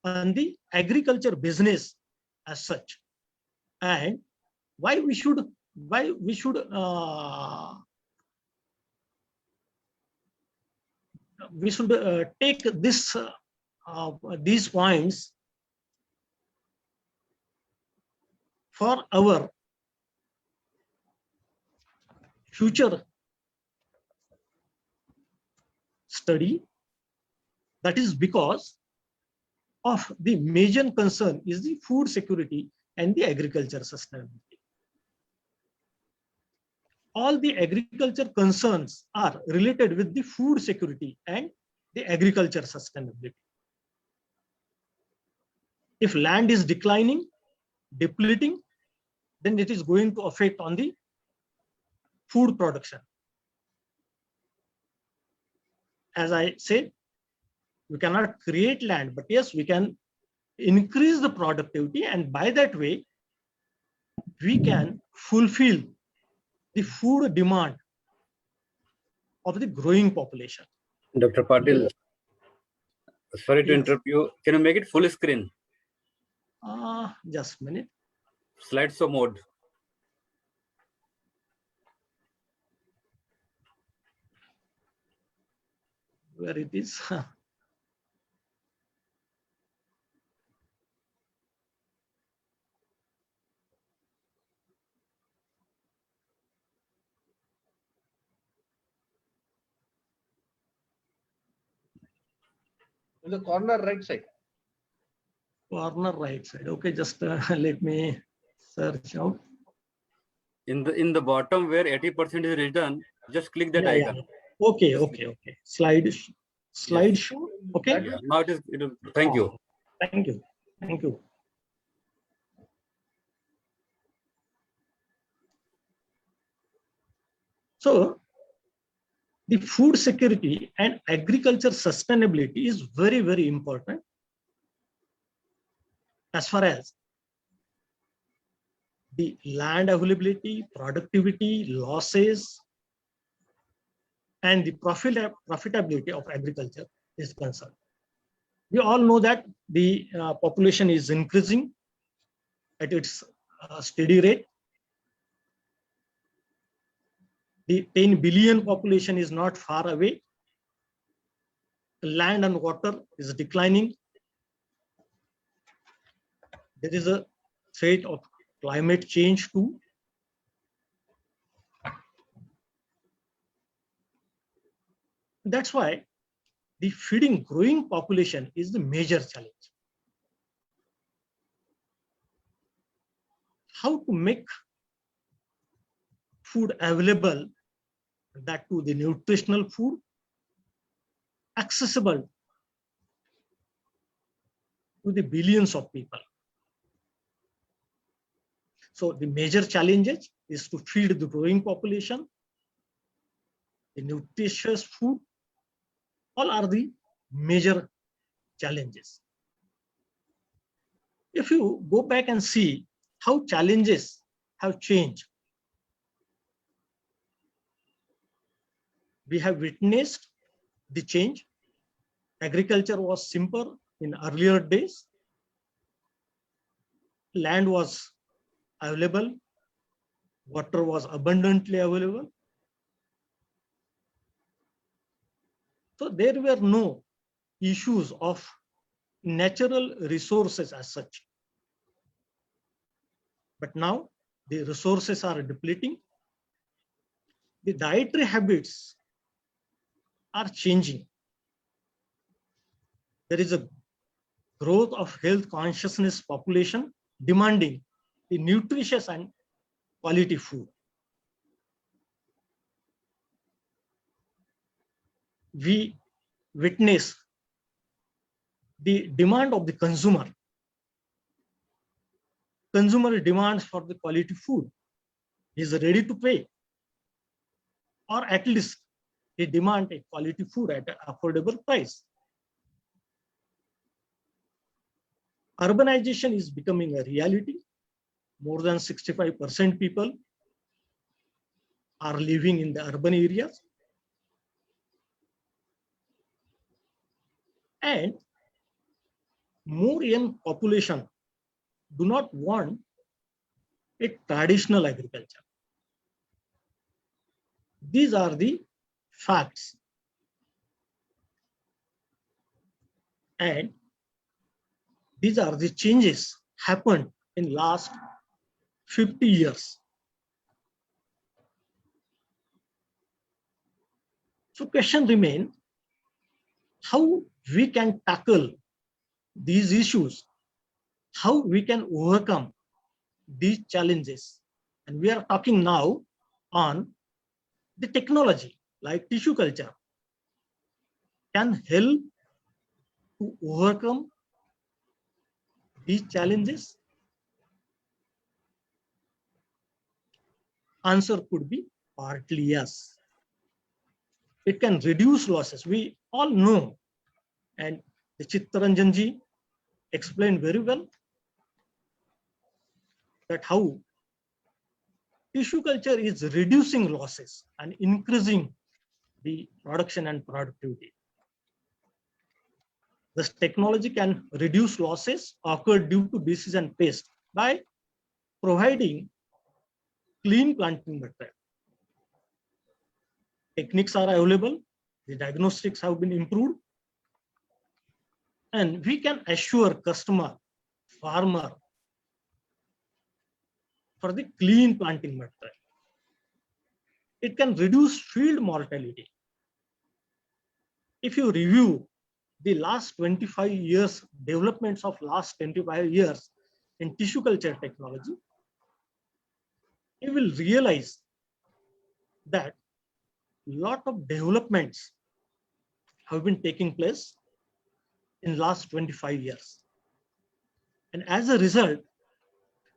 on the agriculture business as such, and why we should take these points for our future study. That is because of the major concern is the food security and the agriculture sustainability. All the agriculture concerns are related with the food security and the agriculture sustainability. If land is declining, depleting, then it is going to affect on the food production. as I said, we cannot create land, but yes, we can increase the productivity, and by that way, we can fulfill the food demand of the growing population. Dr. Patil, sorry to Yes. interrupt you. Can you make it full screen? Just a minute. Slideshow mode. Where it is? In the corner right side. Corner right side. Okay, just let me search out. In the bottom where 80% is written, just click that Yeah, icon. yeah. Okay, okay. Slide show. Okay. Yeah, now it is. Thank you. Thank you. Thank you. So, the food security and agriculture sustainability is very, very important as far as the land availability, productivity, losses, and the profitability of agriculture is concerned. We all know that the population is increasing at its steady rate. The 10 billion population is not far away. Land and water is declining. There is a threat of climate change too. That's why the feeding growing population is the major challenge. How to make food available, that to the nutritional food, accessible to the billions of people. So the major challenges is to feed the growing population, the nutritious food, all are the major challenges. If you go back and see how challenges have changed, we have witnessed the change. Agriculture was simple in earlier days. Land was available, water was abundantly available. So there were no issues of natural resources as such. But now the resources are depleting. The dietary habits are changing. There is a growth of health consciousness population demanding the nutritious and quality food. We witness the demand of the consumer. Consumer demands for the quality food. He is ready to pay, or at least he demands a quality food at an affordable price. Urbanization is becoming a reality. More than 65% people are living in the urban areas. And more young population do not want a traditional agriculture. These are the facts. And these are the changes happened in last 50 years. So question remains, how we can tackle these issues, how we can overcome these challenges. And we are talking now on the technology like tissue culture can help to overcome these challenges. Answer could be partly yes. it can reduce losses. We all know, and the Chittaranjan ji explained very well that how tissue culture is reducing losses and increasing the production and productivity. This technology can reduce losses occurred due to disease and pest by providing clean planting material. Techniques are available, the diagnostics have been improved, and we can assure customer, farmer for the clean planting material. It can reduce field mortality. If you review the last 25 years, developments of last 25 years in tissue culture technology, you will realize that lot of developments have been taking place in last 25 years. And as a result,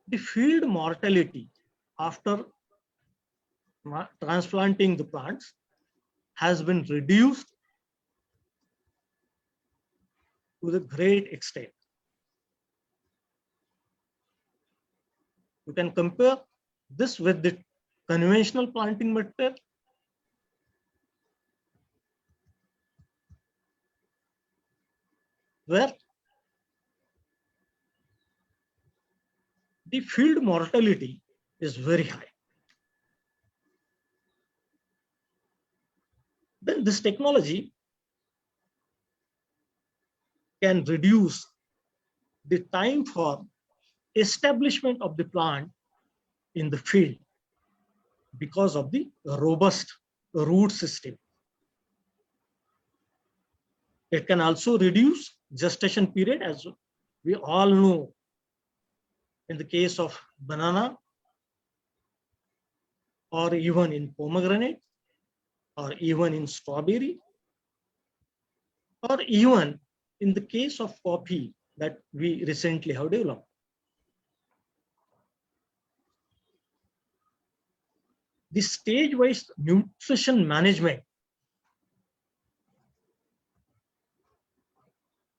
the field mortality after transplanting the plants has been reduced to the great extent. You can compare this with the conventional planting method, where the field mortality is very high. Then this technology can reduce the time for establishment of the plant in the field because of the robust root system. It can also reduce gestation period, as we all know in the case of banana, or even in pomegranate, or even in strawberry, or even in the case of coffee that we recently have developed. The stage-wise nutrition management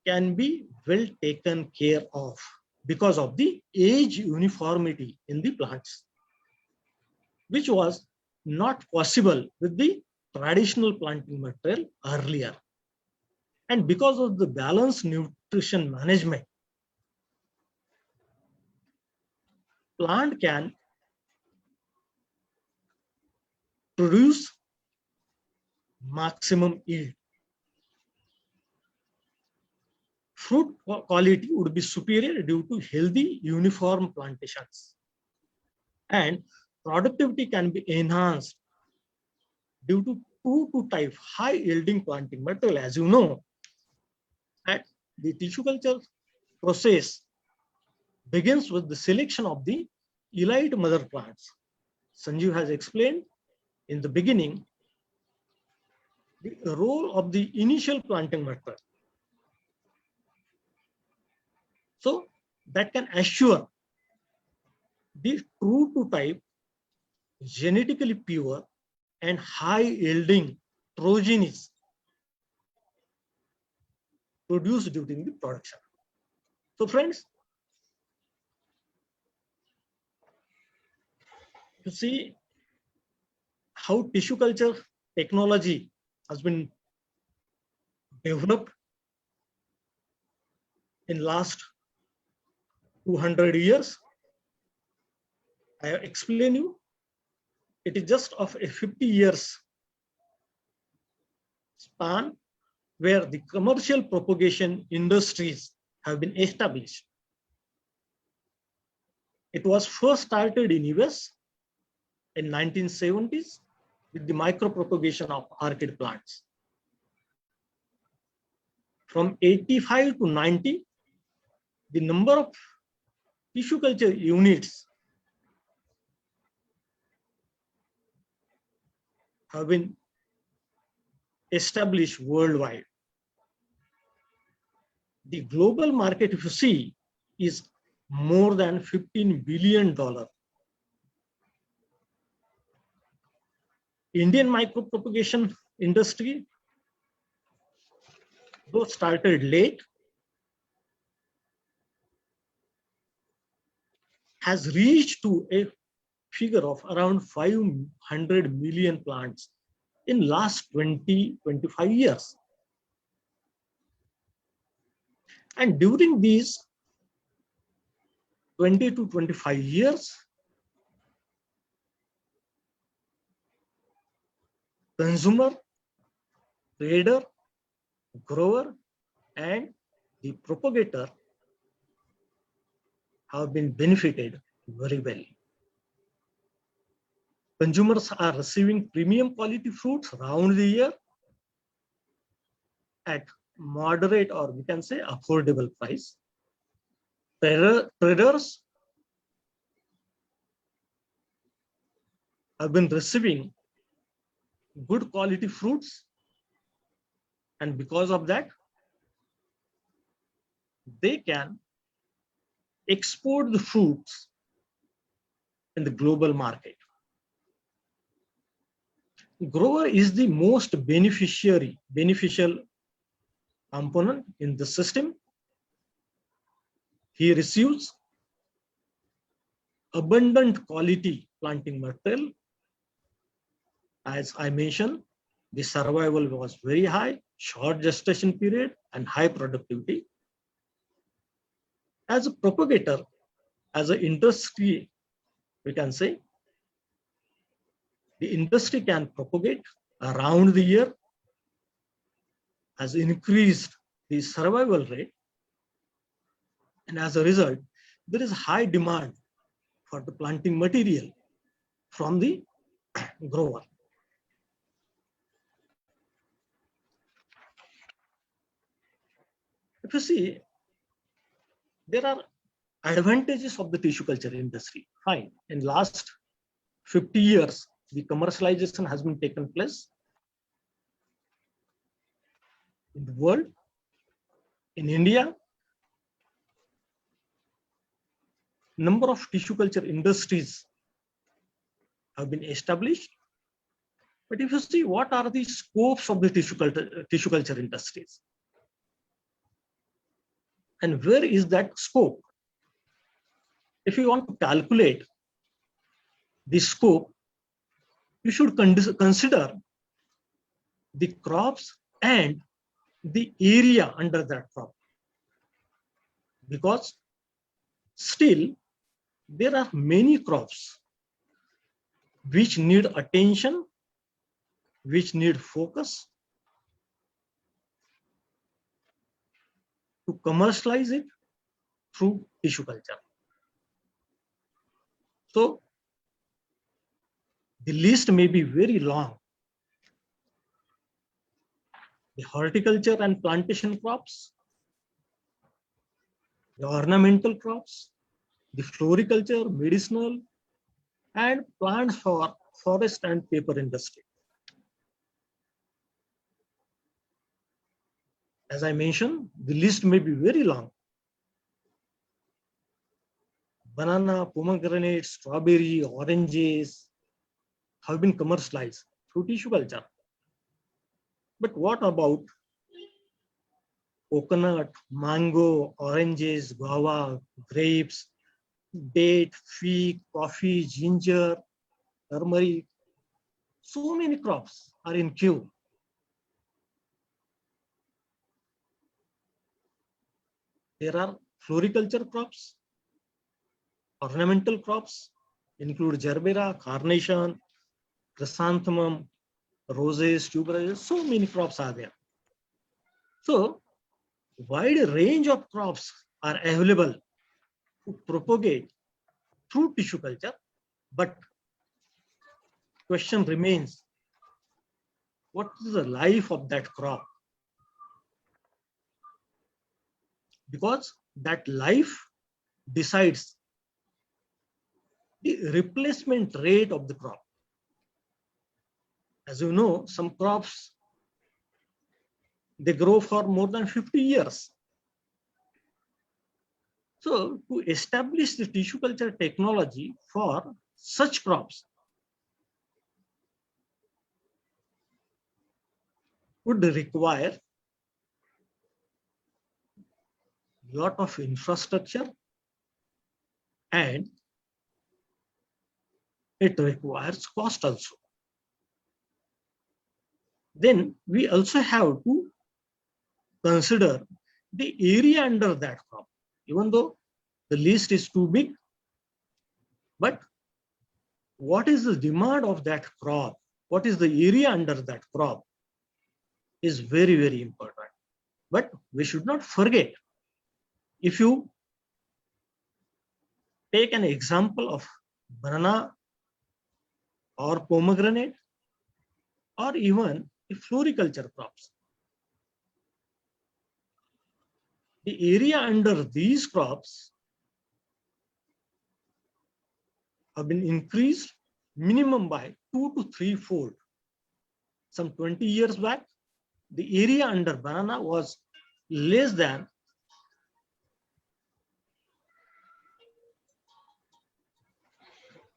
can be well taken care of because of the age uniformity in the plants, which was not possible with the traditional planting material earlier. And because of the balanced nutrition management, plant can produce maximum yield. Fruit quality would be superior due to healthy uniform plantations, and productivity can be enhanced due to true to type high yielding planting material. As you know, that the tissue culture process begins with the selection of the elite mother plants. Sanjeev has explained in the beginning the role of the initial planting method. So that can assure the true to type, genetically pure and high yielding progenies produced during the production. So friends, you see how tissue culture technology has been developed in last 200 years. I have explained you, it is just of a 50 years span where the commercial propagation industries have been established. It was first started in US in 1970s with the micropropagation of orchid plants. From 85 to 90, the number of tissue culture units have been established worldwide. The global market, if you see, is more than $15 billion. Indian micropropagation industry, though started late, has reached to a figure of around 500 million plants in last 20-25 years. And during these 20 to 25 years, consumer, trader, grower, and the propagator have been benefited very well. Consumers are receiving premium quality fruits around the year at moderate, or we can say affordable price. Traders have been receiving good quality fruits, and because of that, they can export the fruits in the global market. Grower is the most beneficial component in the system. He receives abundant quality planting material. As I mentioned, the survival was very high, short gestation period, and high productivity. As a propagator, as an industry, we can say, the industry can propagate around the year, has increased the survival rate, and as a result, there is high demand for the planting material from the grower. If you see, there are advantages of the tissue culture industry. Fine. In last 50 years, the commercialization has been taken place in the world. In India, number of tissue culture industries have been established. But if you see, what are the scopes of the tissue culture industries? And where is that scope? If you want to calculate the scope, you should consider the crops and the area under that crop. Because still, there are many crops which need attention, which need focus to commercialize it through tissue culture. So the list may be very long. The horticulture and plantation crops, the ornamental crops, the floriculture, medicinal, and plants for forest and paper industry. As I mentioned, the list may be very long. Banana, pomegranate, strawberry, oranges have been commercialized through tissue culture. But what about coconut, mango, oranges, guava, grapes, date, fig, coffee, ginger, turmeric? So many crops are in queue. There are floriculture crops, ornamental crops, include gerbera, carnation, chrysanthemum, roses, tuberoses. So many crops are there. So wide range of crops are available to propagate through tissue culture, but question remains, what is the life of that crop? Because that life decides the replacement rate of the crop. As you know, some crops, they grow for more than 50 years. So to establish the tissue culture technology for such crops, would require lot of infrastructure, and it requires cost also. Then we also have to consider the area under that crop. Even though the list is too big, but what is the demand of that crop? What is the area under that crop is very, very important. But we should not forget, if you take an example of banana or pomegranate or even the floriculture crops, the area under these crops have been increased minimum by 2 to 3-fold. Some 20 years back, the area under banana was less than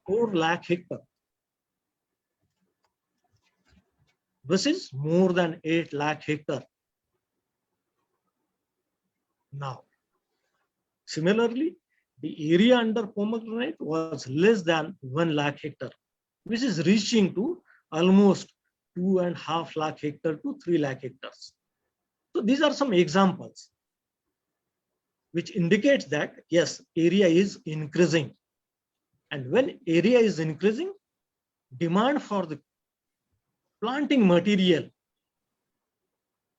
4 lakh hectare. This is more than 8 lakh hectare now. Similarly, the area under pomegranate was less than 1 lakh hectare, which is reaching to almost 2.5 lakh hectare to 3 lakh hectares. So these are some examples which indicates that yes, area is increasing. And when area is increasing, demand for the planting material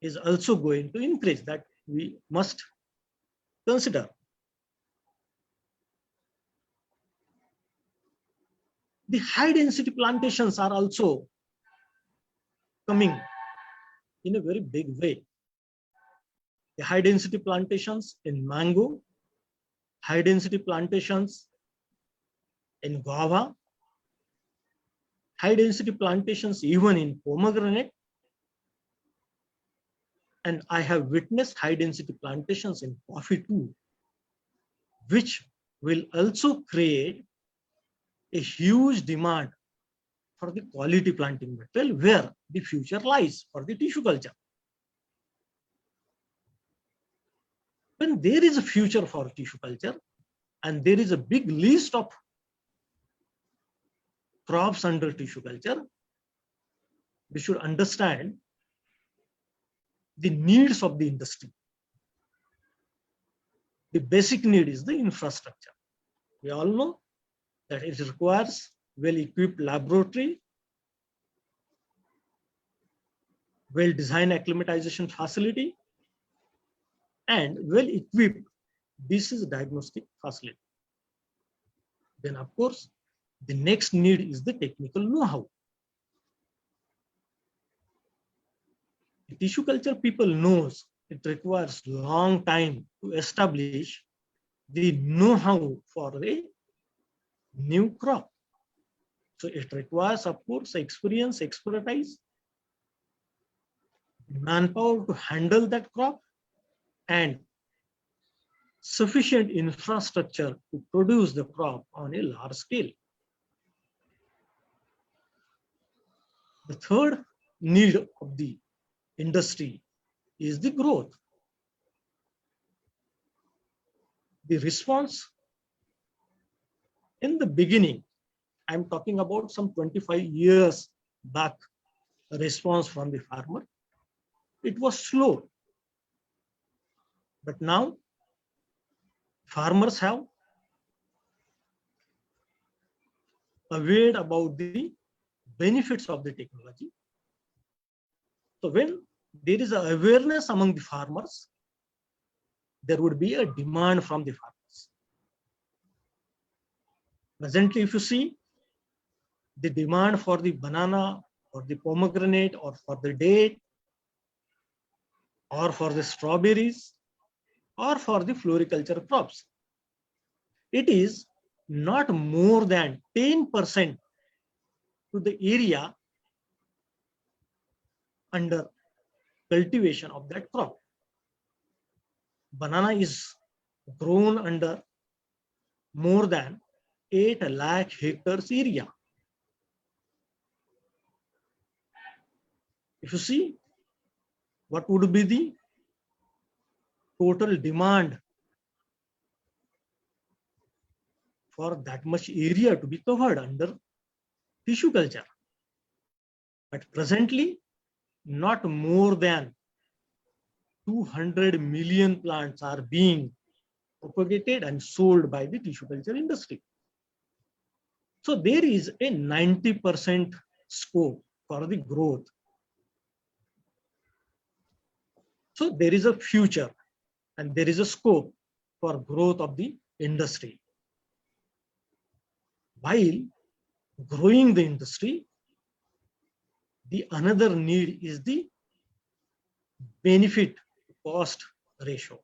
is also going to increase. That we must consider. The high density plantations are also coming in a very big way. The high density plantations in mango, high density plantations in guava, high density plantations even in pomegranate, and I have witnessed high density plantations in coffee too, which will also create a huge demand for the quality planting material, where the future lies for the tissue culture. When there is a future for tissue culture and there is a big list of crops under tissue culture, we should understand the needs of the industry. The basic need is the infrastructure. We all know that it requires well-equipped laboratory, well-designed acclimatization facility, and well-equipped disease diagnostic facility. Then, of course, the next need is the technical know-how. The tissue culture people knows it requires long time to establish the know-how for a new crop. So it requires, of course, experience, expertise, manpower to handle that crop, and sufficient infrastructure to produce the crop on a large scale. The third need of the industry is the growth. The response in the beginning, I'm talking about some 25 years back, a response from the farmer, it was slow. But now farmers have aware about the benefits of the technology. So when there is an awareness among the farmers, there would be a demand from the farmers. Presently, if you see, the demand for the banana or the pomegranate or for the date or for the strawberries or for the floriculture crops, it is not more than 10% to the area under cultivation of that crop. Banana is grown under more than 8 lakh hectares area. If you see, what would be the total demand for that much area to be covered under tissue culture. But presently, not more than 200 million plants are being propagated and sold by the tissue culture industry. So there is a 90% scope for the growth. So there is a future and there is a scope for growth of the industry. While growing the industry, the another need is the benefit cost ratio.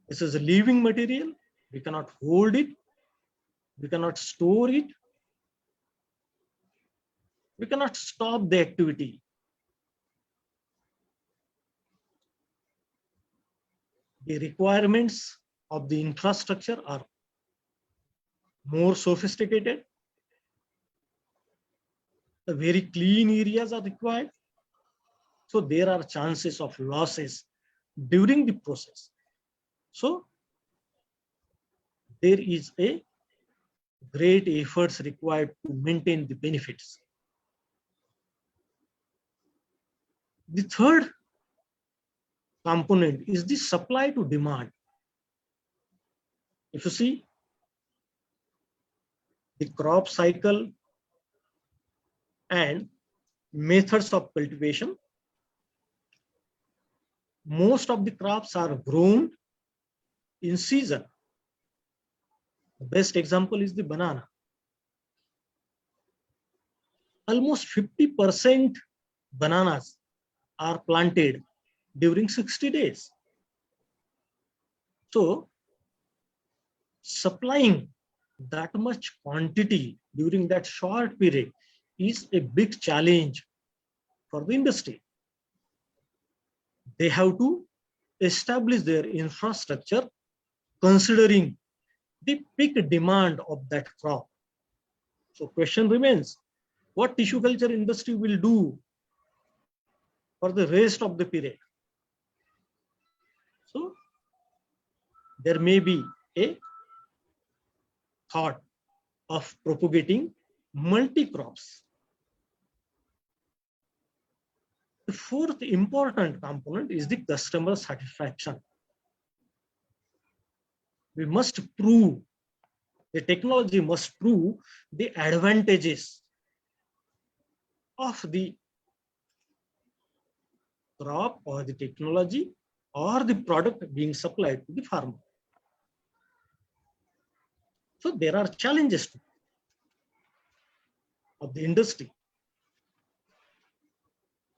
This is a living material. We cannot hold it. We cannot store it. We cannot stop the activity. The requirements of the infrastructure are more sophisticated. The very clean areas are required. So there are chances of losses during the process. So there is a great efforts required to maintain the benefits. The third component is the supply to demand. If you see the crop cycle and methods of cultivation, most of the crops are grown in season. The best example is the banana. Almost 50% bananas are planted during 60 days. So supplying that much quantity during that short period is a big challenge for the industry. They have to establish their infrastructure considering the peak demand of that crop. So question remains, what tissue culture industry will do for the rest of the period? So there may be a thought of propagating multi-crops. The fourth important component is the customer satisfaction. We must prove, the technology must prove the advantages of the crop or the technology or the product being supplied to the farmer. So there are challenges of the industry.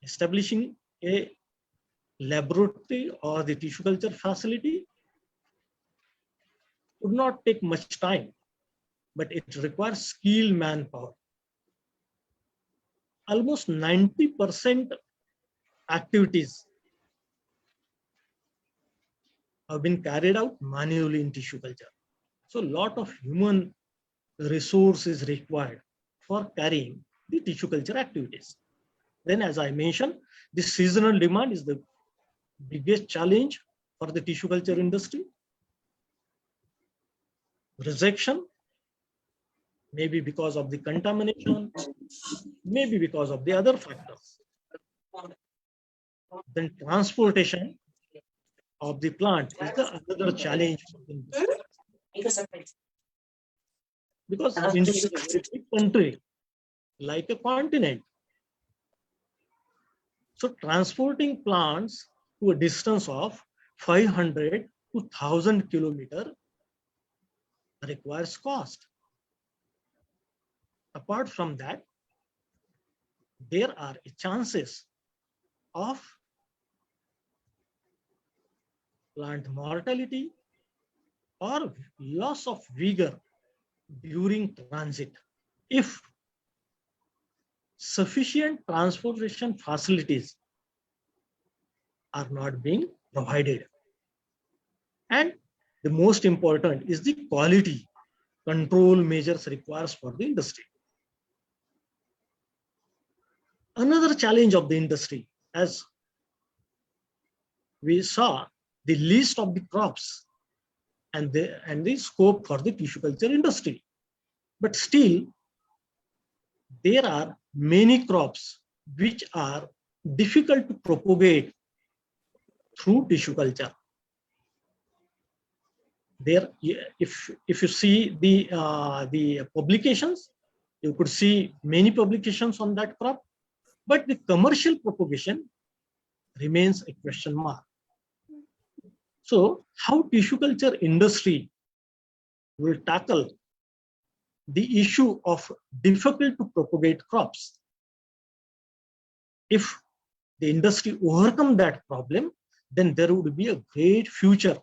Establishing a laboratory or the tissue culture facility would not take much time, but it requires skilled manpower. Almost 90% activities have been carried out manually in tissue culture. So a lot of human resource is required for carrying the tissue culture activities. Then, as I mentioned, the seasonal demand is the biggest challenge for the tissue culture industry. Rejection, maybe because of the contamination, maybe because of the other factors. Then transportation of the plant is the another challenge for the industry. Because India is a very big country, like a continent. So transporting plants to a distance of 500 to 1000 kilometers requires cost. Apart from that, there are chances of plant mortality or loss of vigor during transit if sufficient transportation facilities are not being provided. And the most important is the quality control measures required for the industry. Another challenge of the industry as we saw the list of the crops and the scope for the tissue culture industry. But still, there are many crops which are difficult to propagate through tissue culture. There, if you see the publications, you could see many publications on that crop, but the commercial propagation remains a question mark. So, how tissue culture industry will tackle the issue of difficult to propagate crops? If the industry overcome that problem, then there would be a great future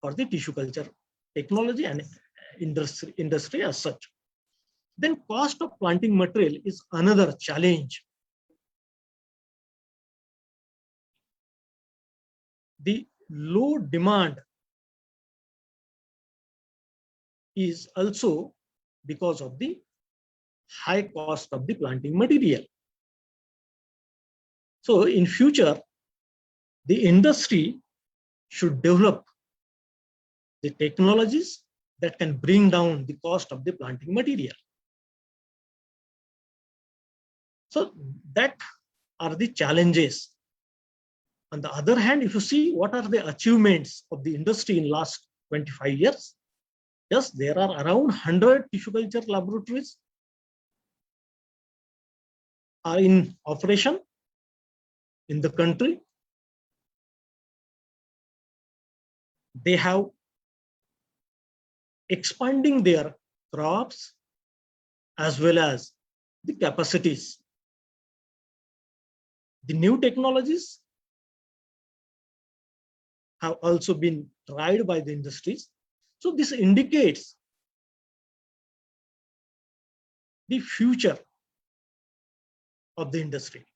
for the tissue culture technology and industry as such. Then cost of planting material is another challenge. The low demand is also because of the high cost of the planting material. So in future, the industry should develop the technologies that can bring down the cost of the planting material. So that are the challenges. On the other hand, if you see what are the achievements of the industry in last 25 years, yes, there are around 100 tissue culture laboratories are in operation in the country. They have expanding their crops as well as the capacities. The new technologies have also been tried by the industries. So this indicates the future of the industry.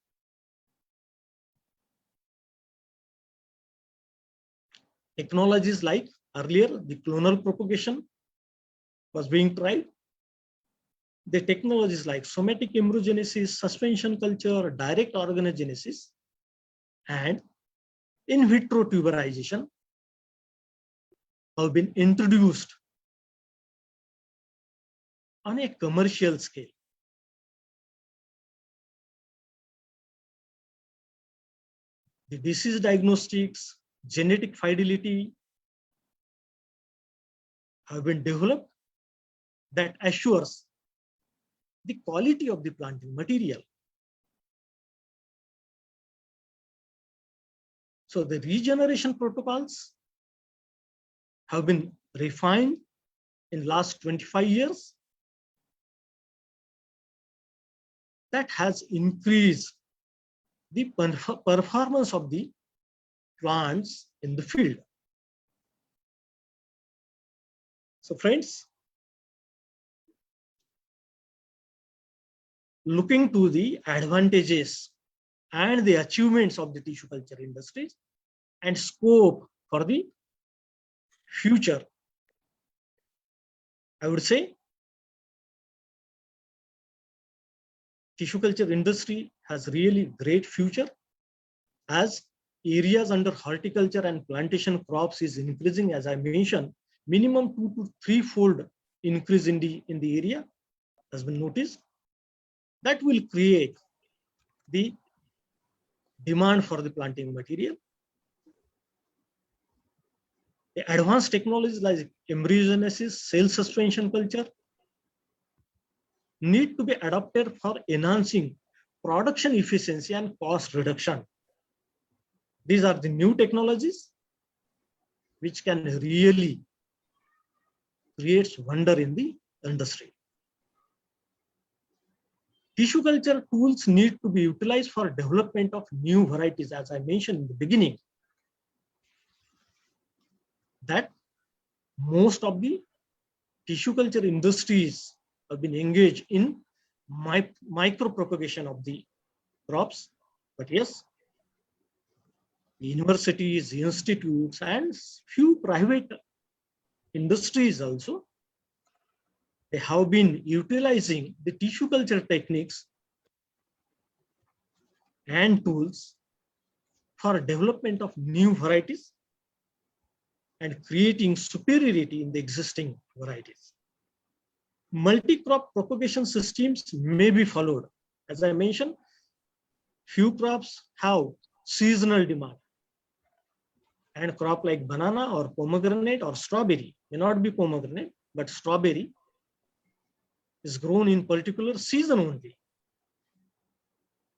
Technologies like earlier, the clonal propagation was being tried. The technologies like somatic embryogenesis, suspension culture, direct organogenesis, and in vitro tuberization have been introduced on a commercial scale. The disease diagnostics, genetic fidelity have been developed that assures the quality of the planting material. So the regeneration protocols have been refined in last 25 years. That has increased the performance of the plants in the field. So friends, looking to the advantages and the achievements of the tissue culture industries and scope for the future, I would say tissue culture industry has really great future as areas under horticulture and plantation crops is increasing. As I mentioned, minimum 2 to 3-fold increase in the area has been noticed. That will create the demand for the planting material. The advanced technologies like embryogenesis, cell suspension culture need to be adopted for enhancing production efficiency and cost reduction. These are the new technologies which can really create wonder in the industry. Tissue culture tools need to be utilized for development of new varieties, as I mentioned in the beginning, that most of the tissue culture industries have been engaged in micro propagation of the crops. But yes, universities, institutes, and few private industries also, they have been utilizing the tissue culture techniques and tools for development of new varieties and creating superiority in the existing varieties. Multi-crop propagation systems may be followed. As I mentioned, few crops have seasonal demand, and crop like banana or pomegranate or strawberry may not be pomegranate, but strawberry is grown in particular season only.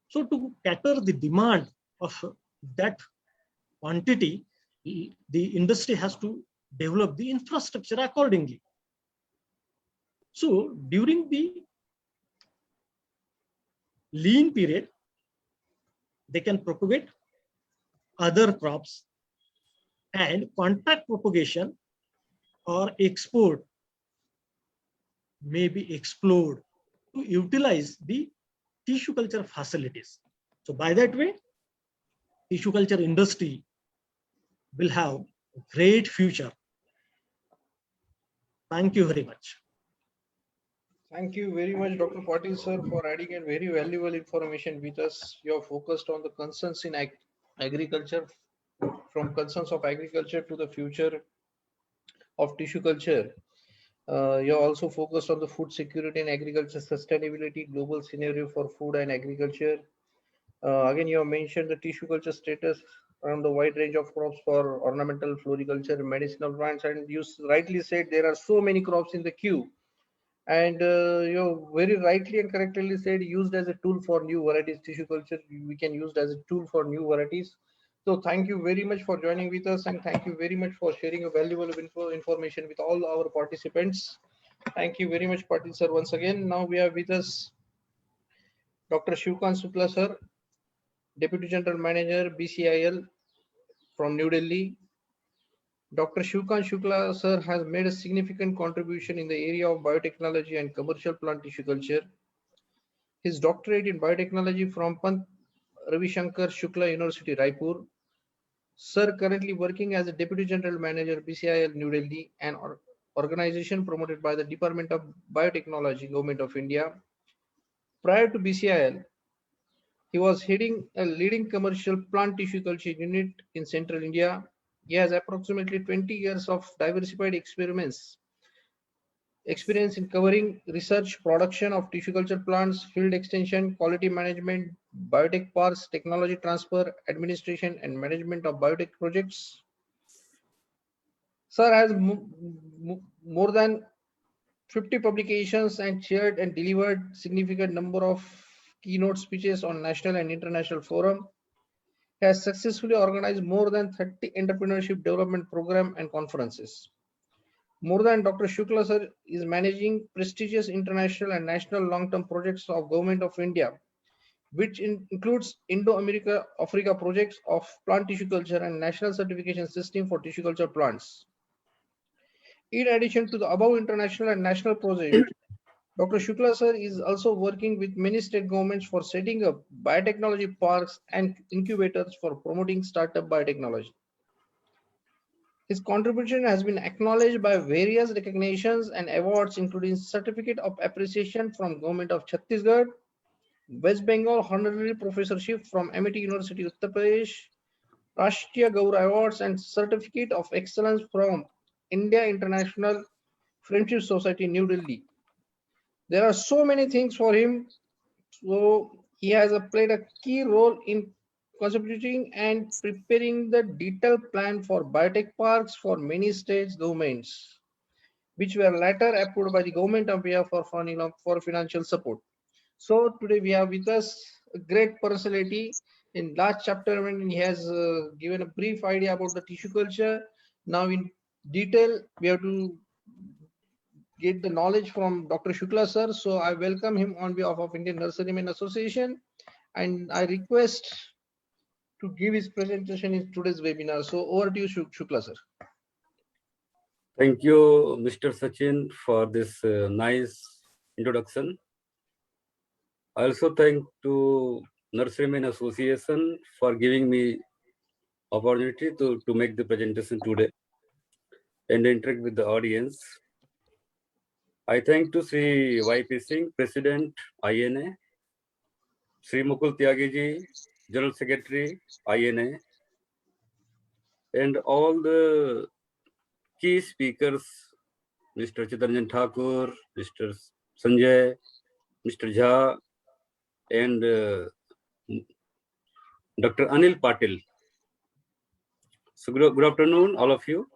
So to cater the demand of that quantity, the industry has to develop the infrastructure accordingly. So during the lean period, they can propagate other crops, and contact propagation or export may be explored to utilize the tissue culture facilities. So by that way, tissue culture industry will have a great future. Thank you very much. Thank you very much, Dr. Patil sir, for adding in very valuable information with us. You are focused on the concerns in agriculture, from concerns of agriculture to the future of tissue culture. You're also focused on the food security and agriculture sustainability, global scenario for food and agriculture. Again, you have mentioned the tissue culture status around the wide range of crops for ornamental, floriculture, and medicinal plants. And you rightly said there are so many crops in the queue. And you very rightly and correctly said used as a tool for new varieties. Tissue culture we can use as a tool for new varieties. So thank you very much for joining with us, and thank you very much for sharing a valuable information with all our participants. Thank you very much, Patil sir, once again. Now we have with us Dr. Shukla sir, Deputy General Manager, BCIL from New Delhi. Dr. Shukla sir has made a significant contribution in the area of biotechnology and commercial plant tissue culture. His doctorate in biotechnology from Pant Ravishankar Shukla University, Raipur. Sir currently working as a Deputy General Manager, BCIL New Delhi, an organization promoted by the Department of Biotechnology, Government of India. Prior to BCIL, he was heading a leading commercial plant tissue culture unit in central India. He has approximately 20 years of diversified experience in covering research, production of tissue culture plants, field extension, quality management, biotech parks, technology transfer, administration, and management of biotech projects. Sir has more than 50 publications and chaired and delivered significant number of keynote speeches on national and international forum. He has successfully organized more than 30 entrepreneurship development program and conferences. More than Dr. Shukla sir is managing prestigious international and national long-term projects of Government of India, which includes Indo-America Africa projects of plant tissue culture and national certification system for tissue culture plants. In addition to the above international and national projects, Dr. Shukla sir is also working with many state governments for setting up biotechnology parks and incubators for promoting startup biotechnology. His contribution has been acknowledged by various recognitions and awards, including Certificate of Appreciation from Government of Chhattisgarh, West Bengal Honorary Professorship from MIT University, Uttar Pradesh, Rashtriya Gaurav Awards, and Certificate of Excellence from India International Friendship Society, New Delhi. There are so many things for him. So he has played a key role in contributing and preparing the detailed plan for biotech parks for many states governments, which were later approved by the government of India for financial support. So today we have with us a great personality. In last chapter, when he has given a brief idea about the tissue culture. Now in detail, we have to get the knowledge from Dr. Shukla sir. So I welcome him on behalf of Indian Nurserymen Association, and I request to give his presentation in today's webinar. So over to you, Shukla sir. Thank you, Mr. Sachin, for this nice introduction. I also thank to Nurserymen Association for giving me opportunity to make the presentation today and interact with the audience. I thank to Sri Y.P. Singh, President, INA, Sri Mukul Tyagi ji, General Secretary, INA, and all the key speakers, Mr. Chittaranjan Thakur, Mr. Sanjay, Mr. Jha, and Dr. Anil Patil. So good afternoon, all of you.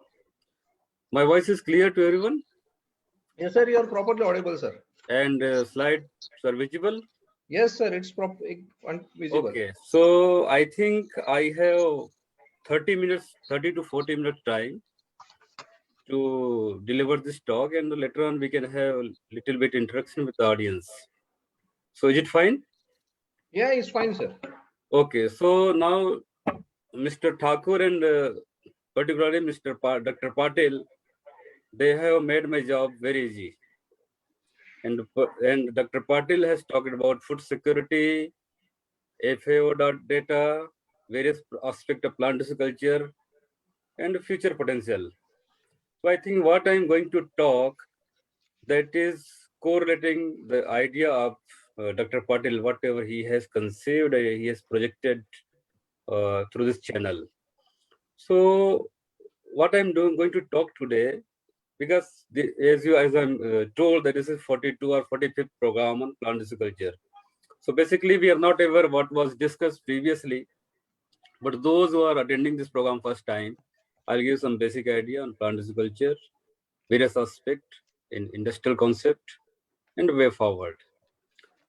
My voice is clear to everyone? Yes, sir, you are properly audible, sir. And slides are visible? Yes, sir, it's visible. Okay, so I think I have 30 to 40 minutes time to deliver this talk, and later on we can have a little bit interaction with the audience. So is it fine? Yeah, it's fine, sir. Okay, so now Mr. Thakur and particularly Dr. Patil, they have made my job very easy. And Dr. Patil has talked about food security, FAO data, various aspects of plant culture, and future potential. So I think what I'm going to talk, that is correlating the idea of Dr. Patil, whatever he has conceived, he has projected through this channel. So what I'm going to talk today, because as I'm told that this is 42 or 45th program on plant culture. So basically we are not aware what was discussed previously, but those who are attending this program first time, I'll give some basic idea on plant culture, various aspects in industrial concept and way forward.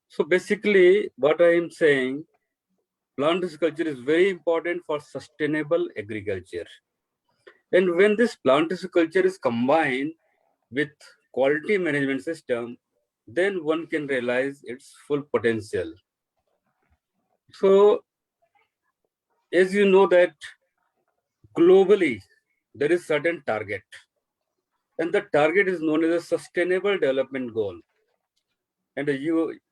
So basically what I am saying, plant culture is very important for sustainable agriculture. And when this plant culture is combined with quality management system, then one can realize its full potential. So as you know that globally there is certain target, and the target is known as a sustainable development goal. And the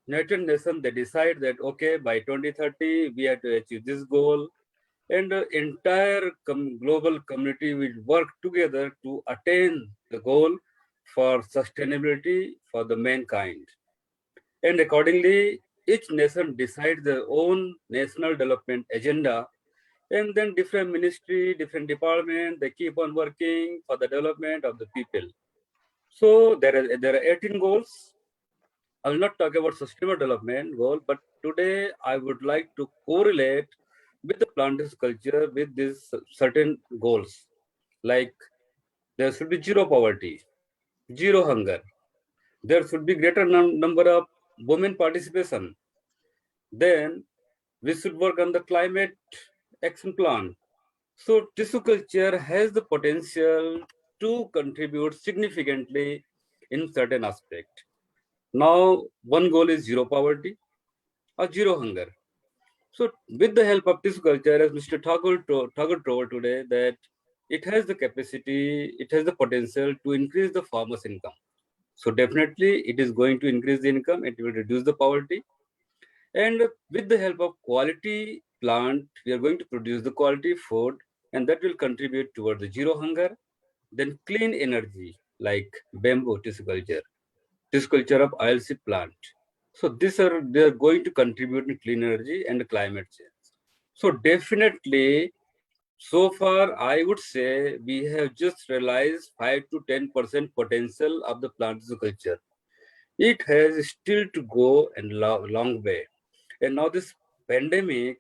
United Nations, they decide that okay, by 2030 we have to achieve this goal, and the entire global community will work together to attain the goal for sustainability for the mankind. And accordingly, each nation decides their own national development agenda, and then different ministry, different department, they keep on working for the development of the people. So there are 18 goals. I will not talk about sustainable development goal, but today I would like to correlate with the plant culture with these certain goals. Like there should be zero poverty, zero hunger. There should be greater number of women participation. Then we should work on the climate action plan. So tissue culture has the potential to contribute significantly in certain aspect. Now, one goal is zero poverty or zero hunger. So with the help of tissue culture, as Mr. Thakur told today, that it has the capacity, it has the potential to increase the farmer's income. So definitely it is going to increase the income, it will reduce the poverty. And with the help of quality plant, we are going to produce the quality food, and that will contribute toward the zero hunger. Then clean energy like bamboo tissue culture of oilseed plant. So they are going to contribute in clean energy and climate change. So definitely, so far I would say we have just realized 5 to 10% potential of the plant culture. It has still to go and long way. And now this pandemic,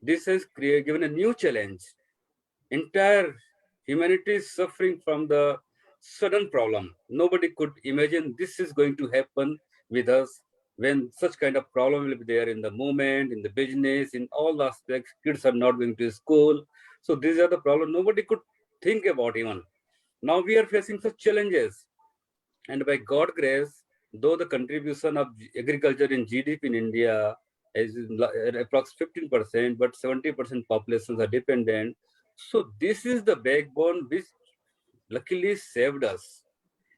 this has given a new challenge. Entire humanity is suffering from the sudden problem. Nobody could imagine this is going to happen with us when such kind of problem will be there in the movement, in the business, in all aspects. Kids are not going to school. So these are the problems nobody could think about even. Now we are facing such challenges. And by God grace, though the contribution of agriculture in GDP in India is approximately 15%, but 70% populations are dependent. So this is the backbone which luckily saved us.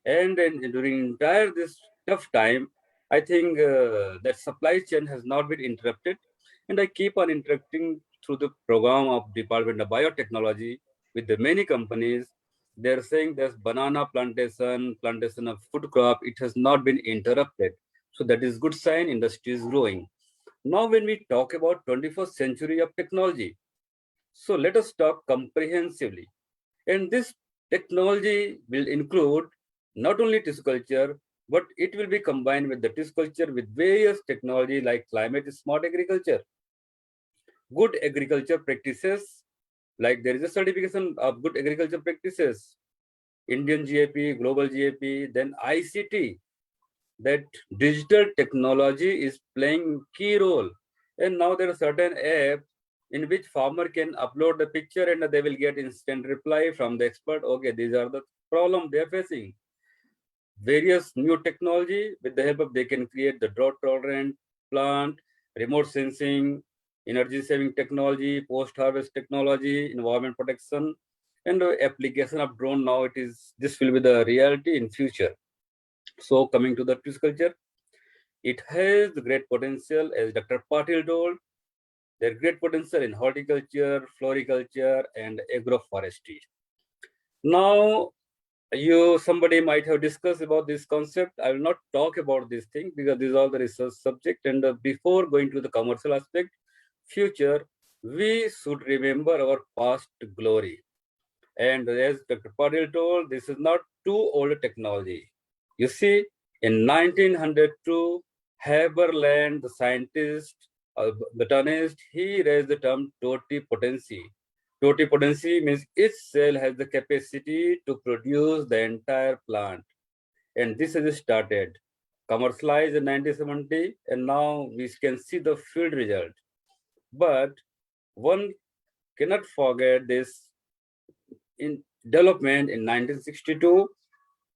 And during entire this tough time, I think that supply chain has not been interrupted. And I keep on interacting through the program of Department of Biotechnology with the many companies. They're saying there's banana plantation of food crop, it has not been interrupted. So that is good sign, industry is growing. Now, when we talk about 21st century of technology, so let us talk comprehensively. And this technology will include not only tissue culture, but it will be combined with the tissue culture with various technology like climate smart agriculture, good agriculture practices, like there is a certification of good agriculture practices, Indian GAP, global GAP, then ICT, that digital technology is playing key role. And now there are certain apps in which farmer can upload the picture and they will get instant reply from the expert. Okay, these are the problem they are facing. Various new technology with the help of they can create the drought tolerant plant, remote sensing, energy saving technology, post harvest technology, environment protection, and the application of drone. Now it is, this will be the reality in future. So coming to the pisciculture, it has the great potential, as Dr. Patil told. There's great potential in horticulture, floriculture, and agroforestry. Now, somebody might have discussed about this concept. I will not talk about this thing because these are the research subject. And before going to the commercial aspect, future, we should remember our past glory. And as Dr. Patil told, this is not too old technology. You see, in 1902, Haberland, the scientist, botanist, he raised the term totipotency. Totipotency means each cell has the capacity to produce the entire plant. And this has started, commercialized in 1970, and now we can see the field result. But one cannot forget this in development in 1962,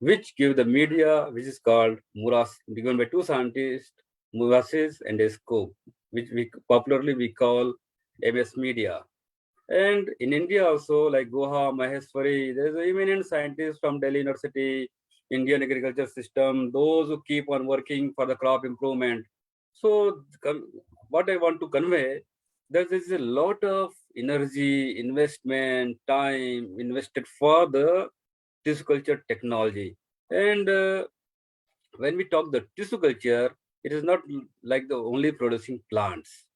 which gave the media, which is called Muras, given by two scientists, Murasis and Esco, which we popularly we call MS Media. And in India also, like Goha, Maheshwari, there is an eminent scientist from Delhi University, Indian agriculture system, those who keep on working for the crop improvement. So what I want to convey, there is a lot of energy, investment, time invested for the tissue culture technology. And when we talk the tissue culture, it is not like the only producing plants.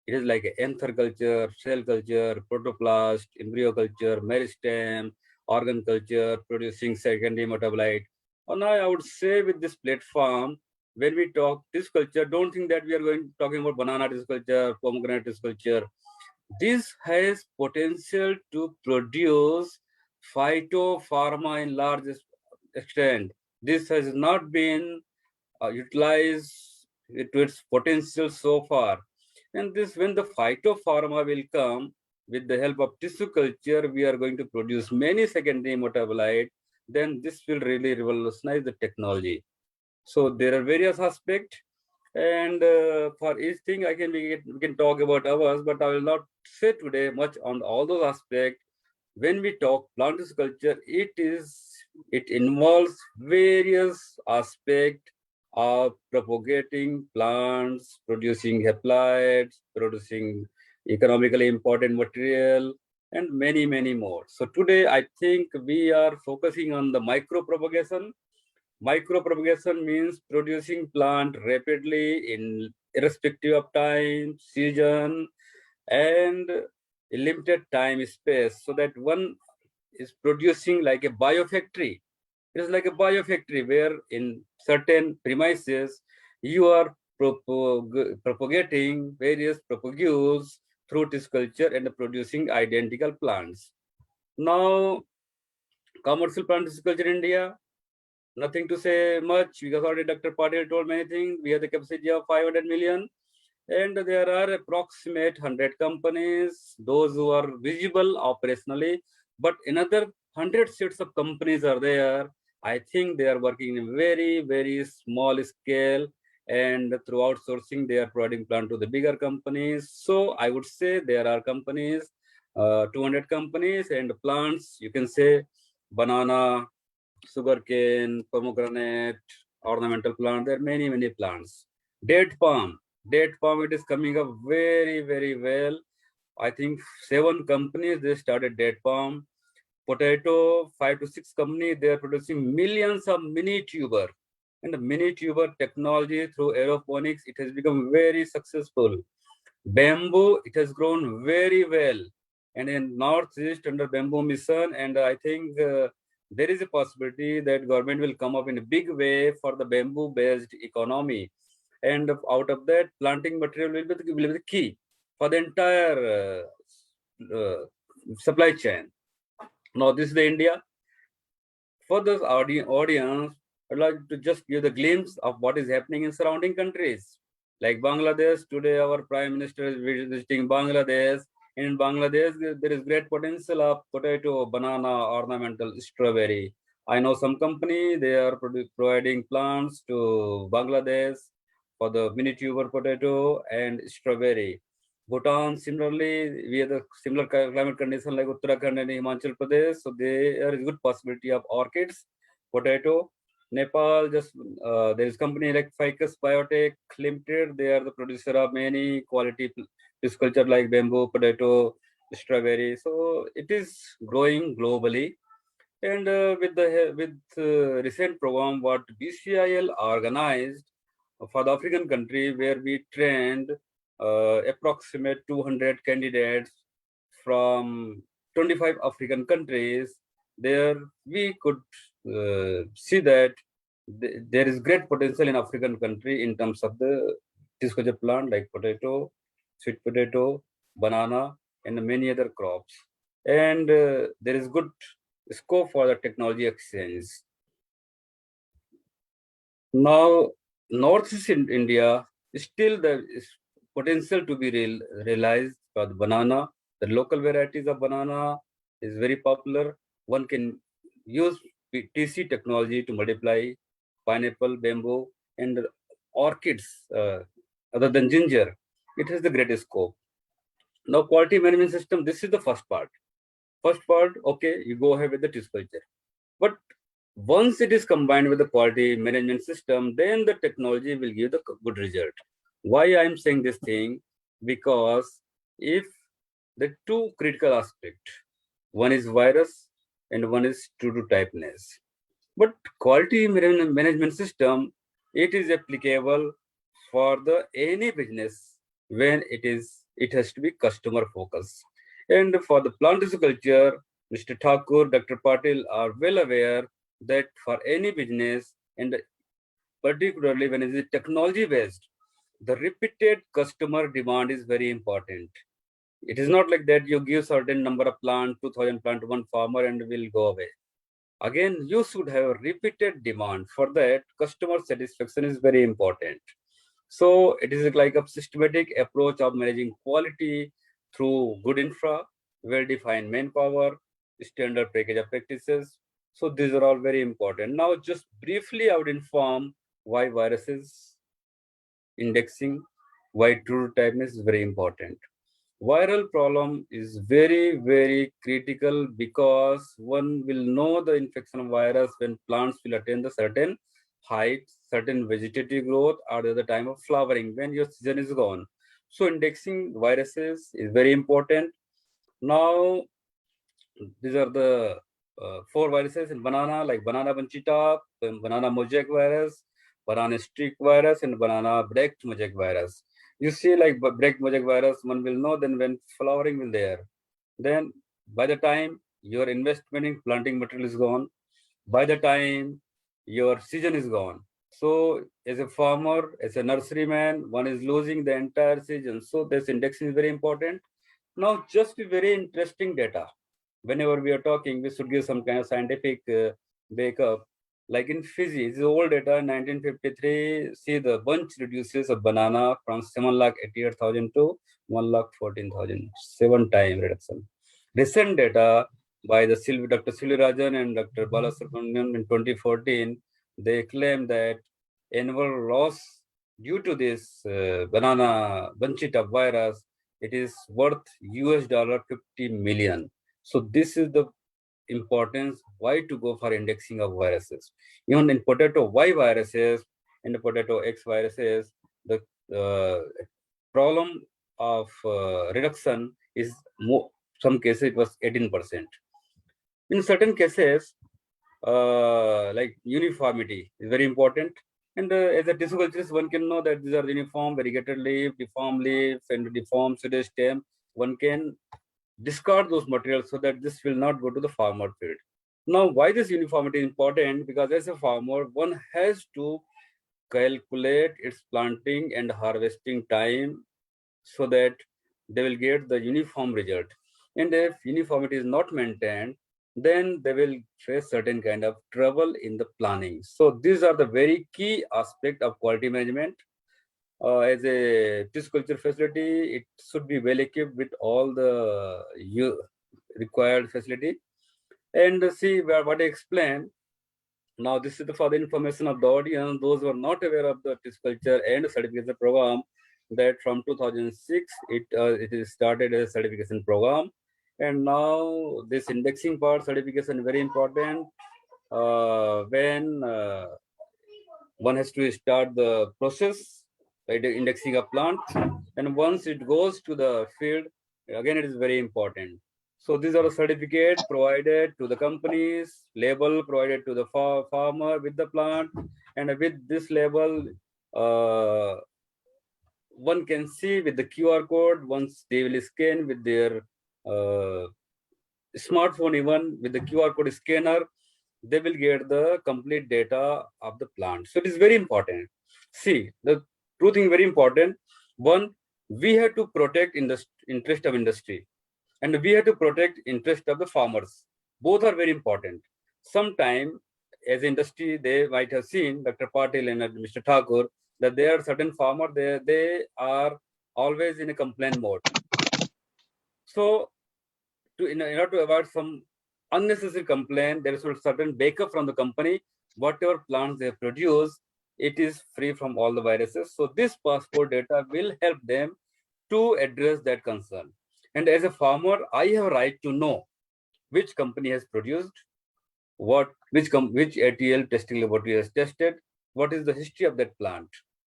It is like anther culture, cell culture, protoplast, embryo culture, meristem, organ culture, producing secondary metabolite. And I would say with this platform, when we talk tissue culture, don't think that we are going talking about banana tissue culture, pomegranate tissue culture. This has potential to produce phytopharma in large extent. This has not been utilized to its potential so far. And this, when the phytopharma will come with the help of tissue culture, we are going to produce many secondary metabolites. Then this will really revolutionize the technology. So there are various aspects, and for each thing we can talk about hours, but I will not say today much on all those aspects. When we talk plant culture, it involves various aspects of propagating plants, producing haploids, producing economically important material, and many, many more. So today, I think we are focusing on the micro propagation. Micro propagation means producing plant rapidly in irrespective of time, season, and a limited time space, so that one is producing like a biofactory. It is like a biofactory where in certain premises you are propagating various propagules through tissue culture and producing identical plants. Now, commercial plant tissue culture in India, nothing to say much because already Dr. Patil told many things. We have the capacity of 500 million. And there are approximate 100 companies, those who are visible operationally, but another 100 sets of companies are there. I think they are working in a very, very small scale, and through outsourcing, they are providing plant to the bigger companies. So I would say there are companies, 200 companies, and plants, you can say banana, sugarcane, pomegranate, ornamental plant. There are many, many plants. Date palm, it is coming up very, very well. I think 7 companies, they started date palm. Potato, 5 to 6 companies, they are producing millions of mini tuber. And the mini tuber technology through aeroponics, it has become very successful. Bamboo, it has grown very well. And in Northeast under bamboo mission, and I think there is a possibility that government will come up in a big way for the bamboo based economy. And out of that, planting material will be the key for the entire supply chain. Now, this is the India. For this audience, I'd like to just give the glimpse of what is happening in surrounding countries. Like Bangladesh, today our Prime Minister is visiting Bangladesh. In Bangladesh, there is great potential of potato, banana, ornamental, strawberry. I know some company, they are providing plants to Bangladesh for the mini tuber potato and strawberry. Bhutan, similarly, we have the similar climate condition like Uttarakhand and Himachal Pradesh. So there is good possibility of orchids, potato. Nepal, just there is company like Ficus Biotech Limited. They are the producer of many quality pisciculture like bamboo, potato, strawberry. So it is growing globally. And with recent program what BCIL organized for the African country, where we trained approximate 200 candidates from 25 African countries, there we could see that there is great potential in African country in terms of the tiscoja plant like potato, sweet potato, banana, and many other crops. And there is good scope for the technology exchange. Now, Northeast India, still there is potential to be realized for the banana. The local varieties of banana is very popular. One can use TC technology to multiply pineapple, bamboo, and orchids other than ginger. It has the greatest scope. Now, quality management system, this is the first part. First part, okay, you go ahead with the tisculture. But once it is combined with the quality management system, then the technology will give the good result. Why I'm saying this thing? Because if the two critical aspects, one is virus and one is true to typeness. But quality management system, it is applicable for the any business when it has to be customer focused. And for the plant culture, Mr. Thakur, Dr. Patil are well aware that for any business, and particularly when it is technology based, the repeated customer demand is very important. It is not like that you give certain number of plant, 2000 plant to one farmer and will go away. Again, you should have a repeated demand. For that, customer satisfaction is very important. So it is like a systematic approach of managing quality through good infra, well-defined manpower, standard package of practices. So these are all very important. Now, just briefly, I would inform why viruses indexing, why true typeness is very important. Viral problem is very, very critical because one will know the infection virus when plants will attain the certain height, certain vegetative growth, or at the time of flowering when your season is gone. So indexing viruses is very important. Now, these are the 4 viruses in banana, like banana bunchita, banana mosaic virus, banana streak virus, and banana breaked mosaic virus. You see, like breaked mosaic virus, one will know then when flowering will there. Then by the time your investment in planting material is gone, by the time your season is gone. So as a farmer, as a nurseryman, one is losing the entire season. So this indexing is very important. Now, just very interesting data. Whenever we are talking, we should give some kind of scientific backup. Like in Fiji, this is old data, 1953, see the bunch reduces of banana from 7,88,000 to 1,14,000, 7 time reduction. Recent data by the Dr. Silvirajan and Dr. Balasubramanian in 2014, they claim that annual loss due to this banana bunchita virus, it is worth $50 million. So this is the importance why to go for indexing of viruses. Even in potato Y viruses and the potato X viruses, the problem of reduction is more, some cases it was 18%. In certain cases, like uniformity is very important. And as a tissue culturist, one can know that these are uniform, variegated leaf, deformed leaf, and deformed pseudo stem. One can discard those materials so that this will not go to the farmer field. Now, why this uniformity is important? Because as a farmer, one has to calculate its planting and harvesting time so that they will get the uniform result. And if uniformity is not maintained, then they will face certain kind of trouble in the planning. So these are the very key aspect of quality management. As a tissue culture facility, it should be well equipped with all the required facility. And see what I explained. Now, this is for the information of the audience, those who are not aware of the tissue culture and certification program, that from 2006, it is started as a certification program. And now this indexing part certification is very important when one has to start the process, right, indexing a plant. And once it goes to the field, again, it is very important. So these are the certificates provided to the companies, label provided to the farmer with the plant, and with this label, one can see with the QR code. Once they will scan with their smartphone, even with the QR code scanner, they will get the complete data of the plant. So it is very important. See, the two things very important. One, we have to protect in the interest of industry, and we have to protect interest of the farmers. Both are very important. Sometime, as industry, they might have seen Dr. Patil and Mr. Thakur that there are certain farmers, they are always in a complaint mode. So, in order to avoid some unnecessary complaint, there is a certain backup from the company. Whatever plants they produce, it is free from all the viruses. So this passport data will help them to address that concern. And as a farmer, I have a right to know which company has produced, which ATL testing laboratory has tested, what is the history of that plant.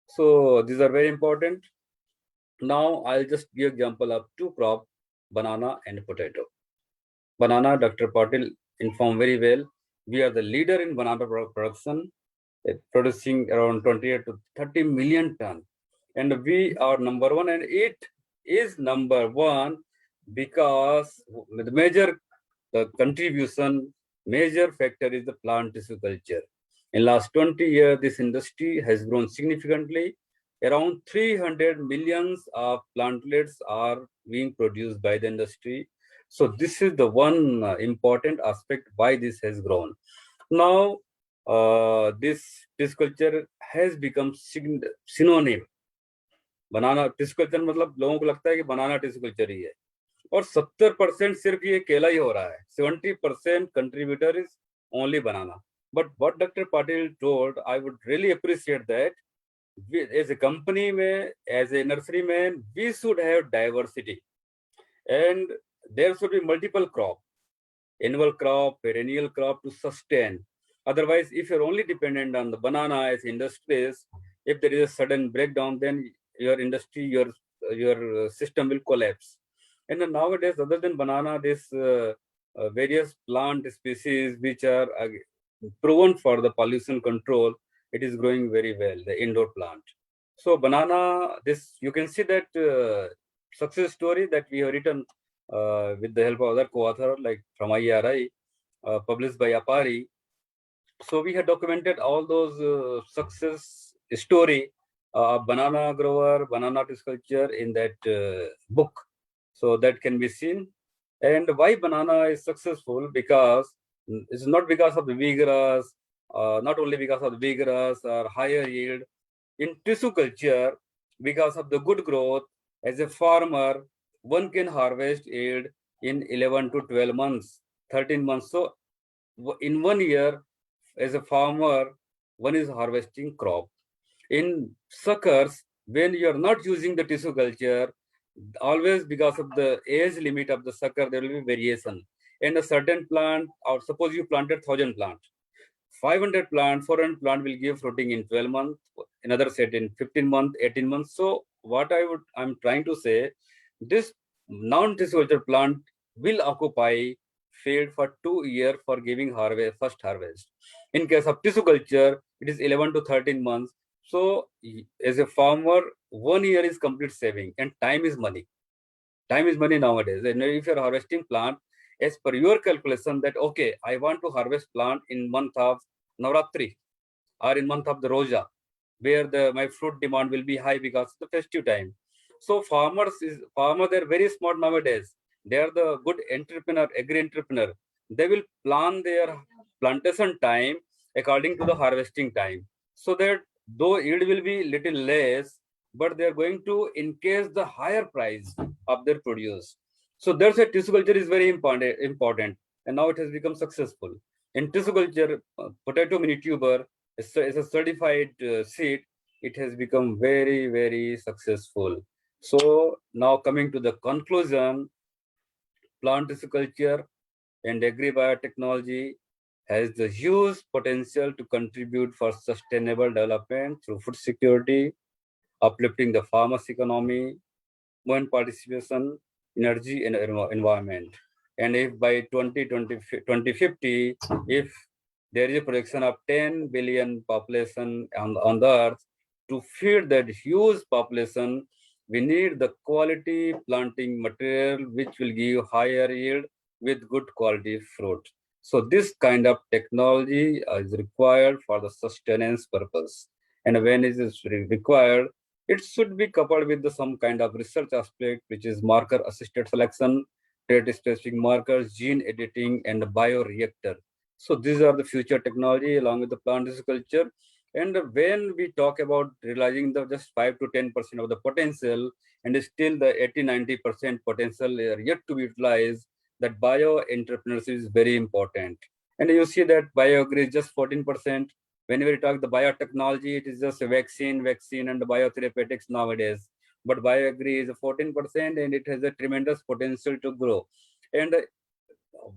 So these are very important. Now I'll just give example of two crops, banana and potato. Banana, Dr. Patil informed very well. We are the leader in banana production, producing around 28 to 30 million ton. And we are number one, and it is number one because the major contribution, major factor is the plant tissue culture. In last 20 years, this industry has grown significantly. Around 300 millions of plantlets are being produced by the industry. So this is the one important aspect why this has grown. Now, this culture has become synonym. Banana tissue culture मतलब लोगों को लगता है कि बनाना tissue culture ही है, और 70% सिर्फ ये केला ही हो रहा है. 70% contributor is only banana. But what Dr. Patil told, I would really appreciate that. As a company, as a nursery man, we should have diversity, and there should be multiple crop, annual crop, perennial crop to sustain. Otherwise, if you're only dependent on the banana as industries, if there is a sudden breakdown, then your industry, your system will collapse. And then nowadays, other than banana, this various plant species which are proven for the pollution control, it is growing very well, the indoor plant. So banana, this you can see that success story that we have written with the help of other co-author like from IRI, published by Apari. So we have documented all those success story of banana grower, banana culture in that book. So that can be seen. And why banana is successful? Because it's not because of the vigorous, not only because of the vigorous or higher yield. In tissue culture, because of the good growth, as a farmer, one can harvest yield in 11 to 12 months, 13 months. So in 1 year, as a farmer, one is harvesting crop. In suckers, when you are not using the tissue culture, always because of the age limit of the sucker, there will be variation. And a certain plant, or suppose you planted 1,000 plant, 500 plant, 400 plant will give fruiting in 12 months, another set in 15 months, 18 months. So what I'm trying to say, this non-tissue culture plant will occupy field for 2 years for giving first harvest. In case of tissue culture, it is 11 to 13 months. So as a farmer, 1 year is complete saving, and time is money. Time is money nowadays. And if you're harvesting plant, as per your calculation that, okay, I want to harvest plant in month of Navratri or in month of the Roja, where my fruit demand will be high because of the festive time. So farmers they're very smart nowadays. They are the good entrepreneur, agri entrepreneur. They will plan their plantation time according to the harvesting time, so that though yield will be little less, but they are going to increase the higher price of their produce. So that's why tissue culture is very important, and now it has become successful. In tissue culture, potato mini tuber is a certified seed. It has become very, very successful. So now coming to the conclusion, plant tissue culture and agri-biotechnology has the huge potential to contribute for sustainable development through food security, uplifting the farmers' economy, women participation, energy, and environment. And if by 2050, if there is a projection of 10 billion population on the earth, to feed that huge population, we need the quality planting material which will give higher yield with good quality fruit. So this kind of technology is required for the sustenance purpose. And when it is required, it should be coupled with some kind of research aspect, which is marker assisted selection, trait specific markers, gene editing, and bioreactor. So these are the future technology along with the plant tissue culture. And when we talk about realizing the just 5 to 10% of the potential, and still the 80-90% potential are yet to be utilized, that bio entrepreneurship is very important. And you see that bioagri is just 14%. Whenever we talk the biotechnology, it is just a vaccine, and biotherapeutics nowadays. But bioagri is 14%, and it has a tremendous potential to grow. And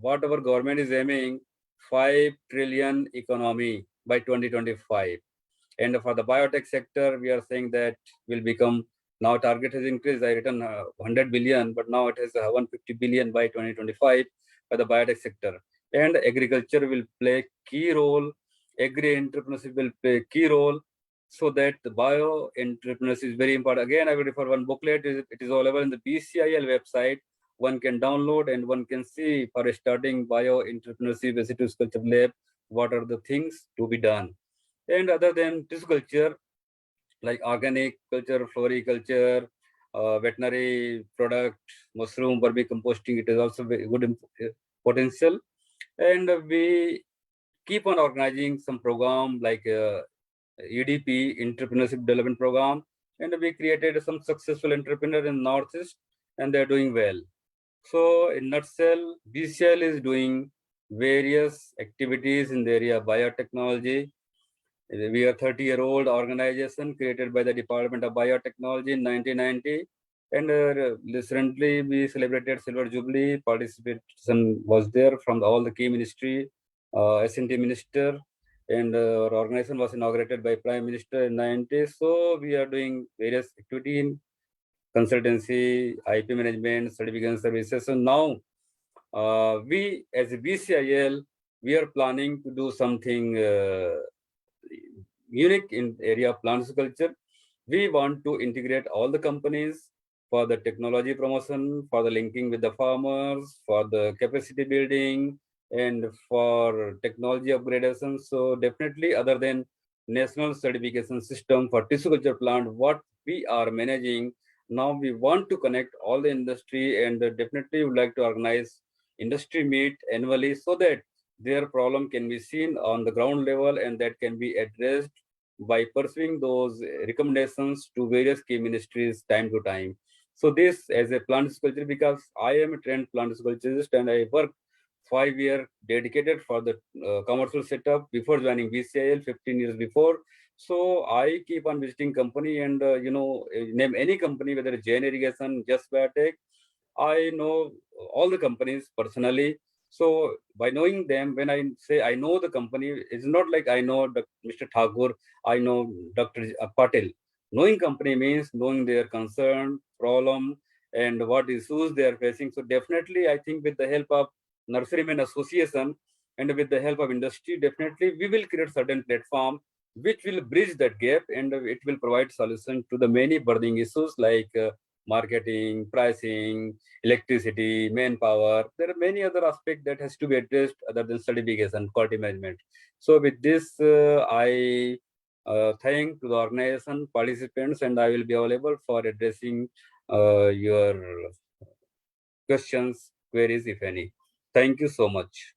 what our government is aiming, 5 trillion economy by 2025. And for the biotech sector, we are saying that will become, now target has increased. I written 100 billion, but now it has 150 billion by 2025 for the biotech sector. And agriculture will play key role. Agri entrepreneurship will play key role, so that the bio entrepreneurship is very important. Again, I will refer one booklet. It is available in the BCIL website. One can download and one can see for starting bio entrepreneurship residue culture lab, what are the things to be done. And other than tissue culture, like organic culture, floriculture, veterinary product, mushroom, vermicomposting, it is also very good potential. And we keep on organizing some program like EDP, Entrepreneurship Development Program, and we created some successful entrepreneur in Northeast, and they're doing well. So in nutshell, BCL is doing various activities in the area of biotechnology. We are 30-year-old organization created by the Department of Biotechnology in 1990. And recently we celebrated Silver Jubilee. Participation was there from all the key ministry, S&T minister, and our organization was inaugurated by Prime Minister in 90. So we are doing various activity in consultancy, IP management, certification services. So now we as a BCIL, we are planning to do something unique in area of plant culture. We want to integrate all the companies for the technology promotion, for the linking with the farmers, for the capacity building, and for technology upgradation. So definitely, other than national certification system for tissue culture plant, what we are managing now, we want to connect all the industry, and definitely would like to organize industry meet annually, so that their problem can be seen on the ground level, and that can be addressed by pursuing those recommendations to various key ministries time to time. So this as a plant culture, because I am a trained plant culturist and I worked 5 years dedicated for the commercial setup before joining BCIL 15 years before. So I keep on visiting company, and name any company, whether it's Jain Irrigation, Just Biotech. I know all the companies personally. So by knowing them, when I say I know the company, it's not like I know Mr. Thakur, I know Dr. Patil. Knowing company means knowing their concern, problem, and what issues they are facing. So definitely, I think with the help of Nurseryman Association and with the help of industry, definitely we will create certain platform which will bridge that gap, and it will provide solution to the many burning issues like marketing, pricing, electricity, manpower. There are many other aspects that has to be addressed other than certification, quality management. So with this, I thank to the organization, participants, and I will be available for addressing your questions, queries, if any. Thank you so much.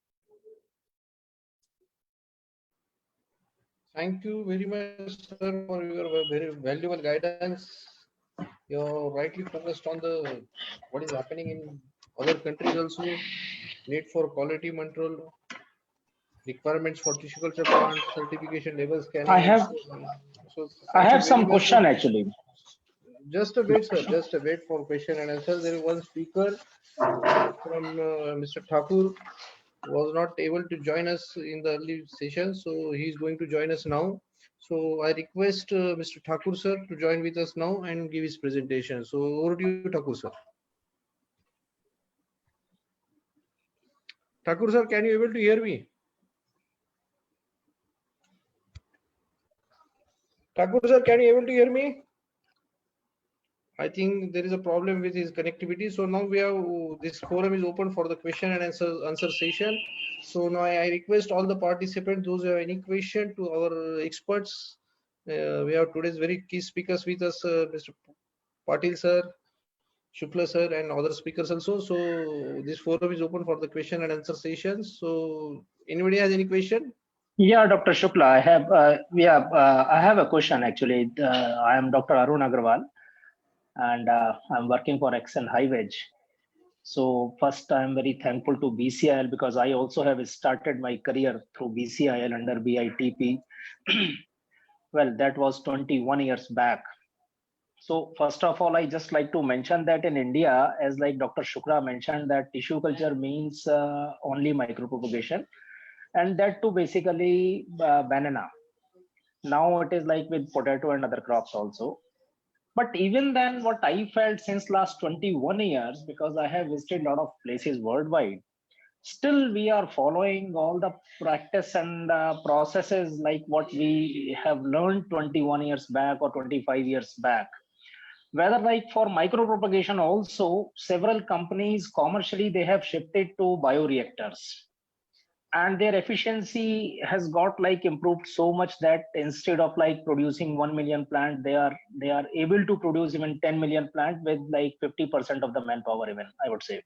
Thank you very much, sir, for your very valuable guidance. You're rightly focused on the what is happening in other countries also. Need for quality control, requirements for tissue culture plant, certification levels scanning. I have So I thank you have very some much, question sir. actually. Just a wait, sir. Just a wait for question and answer. There is one speaker from Mr. Thakur was not able to join us in the early session, so he is going to join us now. So I request Mr. Thakur sir to join with us now and give his presentation. So over to you, Thakur sir. Thakur sir, can you able to hear me? Thakur sir, can you able to hear me? I think there is a problem with his connectivity. So now we have this forum is open for the question and answer session. So now I request all the participants, those who have any question to our experts. We have today's very key speakers with us, Mr. Patil sir, Shukla sir, and other speakers also. So this forum is open for the question and answer session. So anybody has any question? Yeah, Dr. Shukla, I have a question actually. I am Dr. Arun Agarwal, and I'm working for Excel Highway. So first, I'm very thankful to BCIL because I also have started my career through BCIL under BITP. Well, that was 21 years back. So first of all, I just like to mention that in India, as like Dr. Shukla mentioned, that tissue culture means only micropropagation, and that too basically banana. Now it is like with potato and other crops also. But even then, what I felt since last 21 years, because I have visited a lot of places worldwide, still we are following all the practice and processes like what we have learned 21 years back or 25 years back. Whether like for micropropagation also, several companies commercially, they have shifted to bioreactors. And their efficiency has got like improved so much that instead of like producing 1 million plant, they are able to produce even 10 million plant with like 50% of the manpower, even I would say.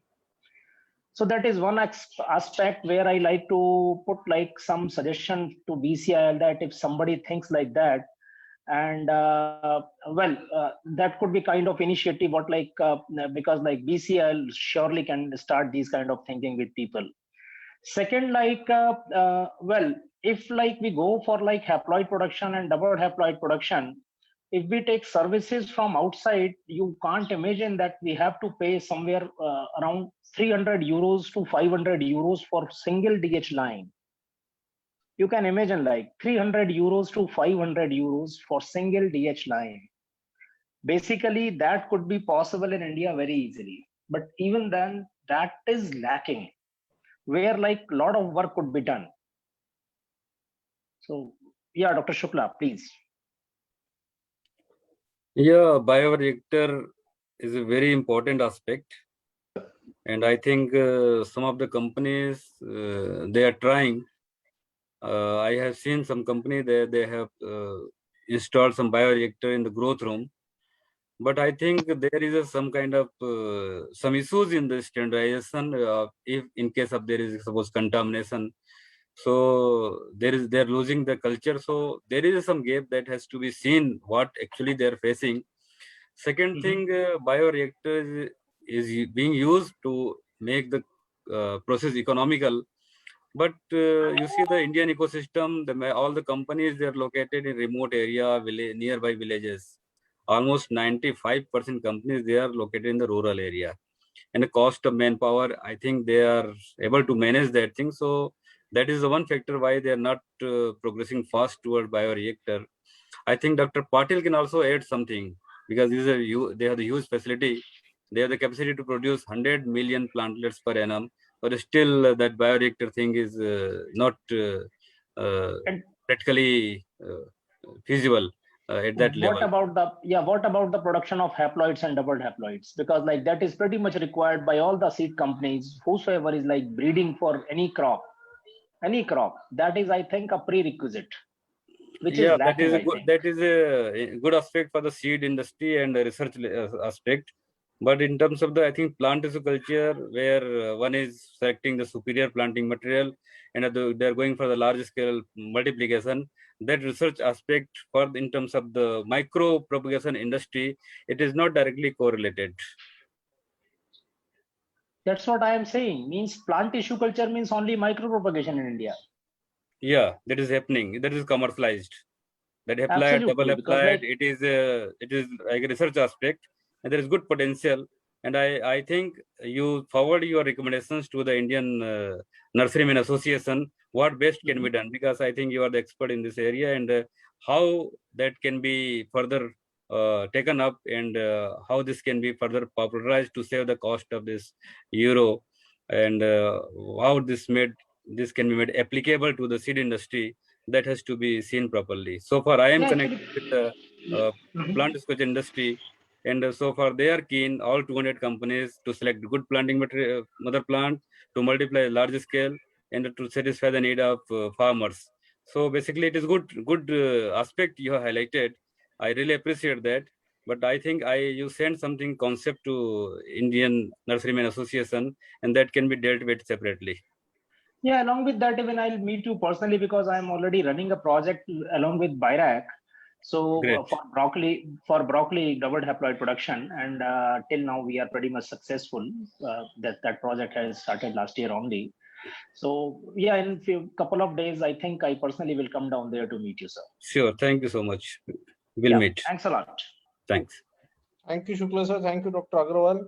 So that is one aspect where I like to put like some suggestion to BCIL that if somebody thinks like that, and that could be kind of initiative what like because like BCIL surely can start these kind of thinking with people. Second, like if like we go for like haploid production and double haploid production, if we take services from outside, you can't imagine that we have to pay somewhere around 300 euros to 500 euros for single DH line. You can imagine like 300 euros to 500 euros for single DH line. Basically, that could be possible in India very easily. But even then, that is lacking, where like a lot of work could be done. So yeah, Dr. Shukla, please. Yeah, bioreactor is a very important aspect. And I think some of the companies, they are trying. I have seen some company they have installed some bioreactor in the growth room. But I think there is some kind of some issues in the standardization if in case of there is suppose contamination. So they're losing the culture. So there is some gap that has to be seen what actually they're facing. Second thing, bioreactor is being used to make the process economical. But you see the Indian ecosystem, all the companies, they're located in remote area, nearby villages. Almost 95% companies, they are located in the rural area. And the cost of manpower, I think they are able to manage that thing. So that is the one factor why they are not progressing fast toward bioreactor. I think Dr. Patil can also add something because they have the huge facility. They have the capacity to produce 100 million plantlets per annum. but still that bioreactor thing is not practically feasible at that What level. about the production of haploids and double haploids? Because like that is pretty much required by all the seed companies, whosoever is like breeding for any crop. That is, I think, a prerequisite, which is lacking, I think. That is a good aspect for the seed industry and the research aspect. But in terms of the, I think, plant tissue culture, where one is selecting the superior planting material and they're going for the large scale multiplication, that research aspect for in terms of the micro propagation industry, it is not directly correlated. That's what I am saying. Means plant tissue culture means only micropropagation in India. Yeah, that is happening. That is commercialized. That applied, Absolutely, double because applied, like it is like a research aspect, and there is good potential. And I think you forward your recommendations to the Indian Nurserymen Association. What best can be done? Because I think you are the expert in this area, and how that can be further taken up, and how this can be further popularized to save the cost of this euro, and how this can be made applicable to the seed industry. That has to be seen properly. So far, I am connected with the plant research industry, and so far they are keen, all 200 companies, to select good planting material, mother plant, to multiply large scale, and to satisfy the need of farmers. So basically, it is good aspect you have highlighted. I really appreciate that. But I think you sent something concept to Indian Nurserymen Association, and that can be dealt with separately. yeah, along with that, even I'll meet you personally because I'm already running a project along with BIRAC. So Great. for broccoli double haploid production, and till now we are pretty much successful. That project has started last year only. So yeah, in couple of days, I think I personally will come down there to meet you, sir. Sure. Thank you so much. We'll meet. Thanks a lot. Thanks. Thank you, Shukla sir. Thank you, Dr. Agrawal.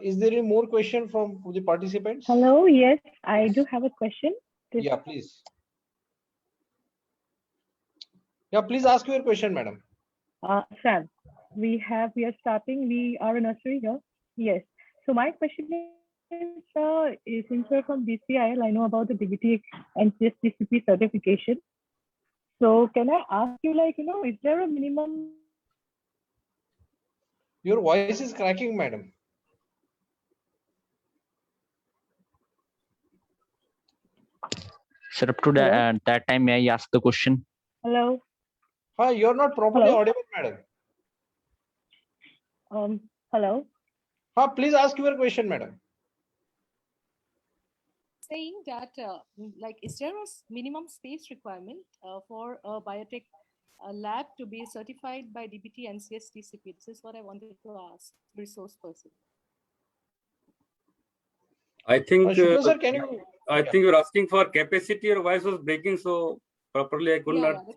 Is there any more question from the participants? Hello, yes, I do have a question. Yeah, please. Yeah, please ask your question, madam. Sam, we are starting, we are a nursery here. Yes. So my question is since we're from DCIL, I know about the DBT and CSTCP certification. So can I ask you, like, is there a minimum? Your voice is cracking, madam. Sir, up to that time, may I ask the question? Hello. Hi, you're not properly audible, madam. Hello. Please ask your question, madam. Saying that, like, is there a minimum space requirement for a biotech lab to be certified by DBT and CSTCP? This is what I wanted to ask resource person. I think Shukla sir, can you? I think you're asking for capacity. Your voice was breaking, so properly I could not. Yeah,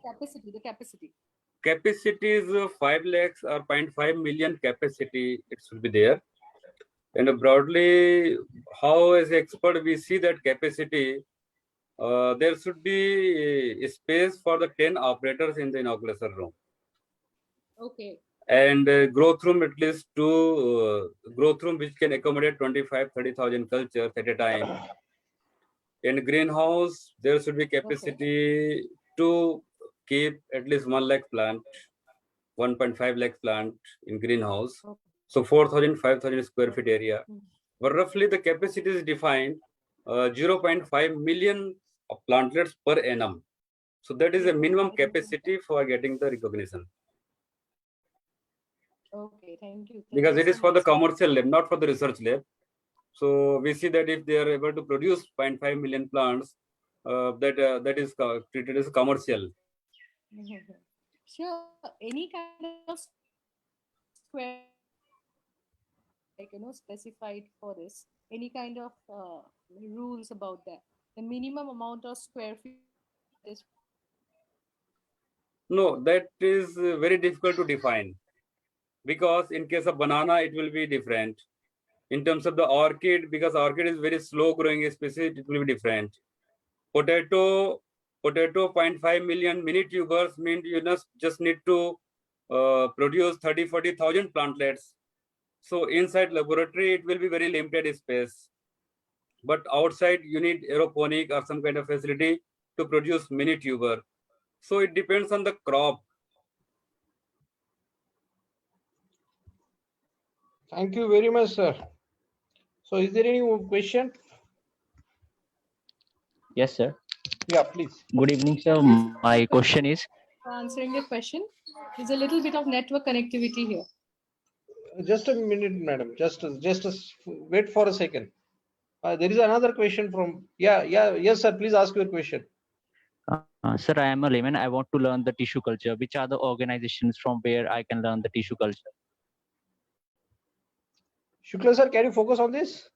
the capacity. Capacity is 5 lakhs or 0.5 million capacity. It should be there. And broadly, how as expert we see that capacity, there should be a space for the 10 operators in the inoculation room. Okay. And growth room, at least 2 growth room which can accommodate 25-30,000 cultures at a time. In greenhouse, there should be capacity to keep at least 1 lakh plant, 1.5 lakh plant in greenhouse. Okay. So 4,000, 5,000 square feet area. But roughly the capacity is defined 0.5 million of plantlets per annum. So that is a minimum capacity for getting the recognition. Okay, thank you. Because it is for the commercial lab, not for the research lab. So we see that if they are able to produce 0.5 million plants, that is treated as commercial. Sure, any kind of square, like, specified for this, any kind of rules about that, the minimum amount of square feet is. No, that is very difficult to define, because in case of banana it will be different. In terms of the orchid, because orchid is very slow growing species, it will be different. Potato 0.5 million mini tubers means you just need to produce 30-40,000 plantlets. So inside laboratory, it will be very limited space. but outside you need aeroponic or some kind of facility to produce mini tuber. So it depends on the crop. Thank you very much, sir. So is there any question? Yes, sir. Yeah, please. Good evening, sir. My question is, For answering the question, there's a little bit of network connectivity here. Just a minute, madam. Wait for a second. There is another question from. Yes, sir. Please ask your question. sir, I am a layman. I want to learn the tissue culture. Which are the organizations from where I can learn the tissue culture? Shukla sir, can you focus on this?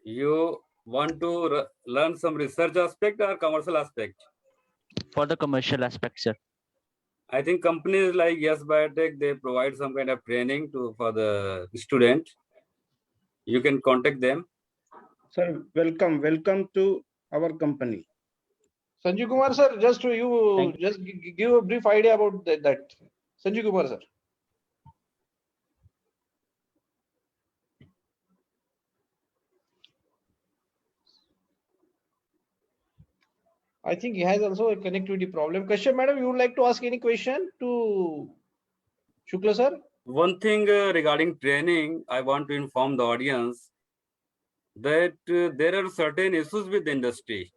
You want to learn some research aspect or commercial aspect? For the commercial aspect, sir. I think companies like Yes Biotech, they provide some kind of training for the student. You can contact them. Sir, welcome to our company. Sanjeev Kumar sir, just give a brief idea about that. Sanjeev Kumar sir. I think he has also a connectivity problem. Kashyap madam, you would like to ask any question to Shukla sir? One thing regarding training, I want to inform the audience that there are certain issues with the industry.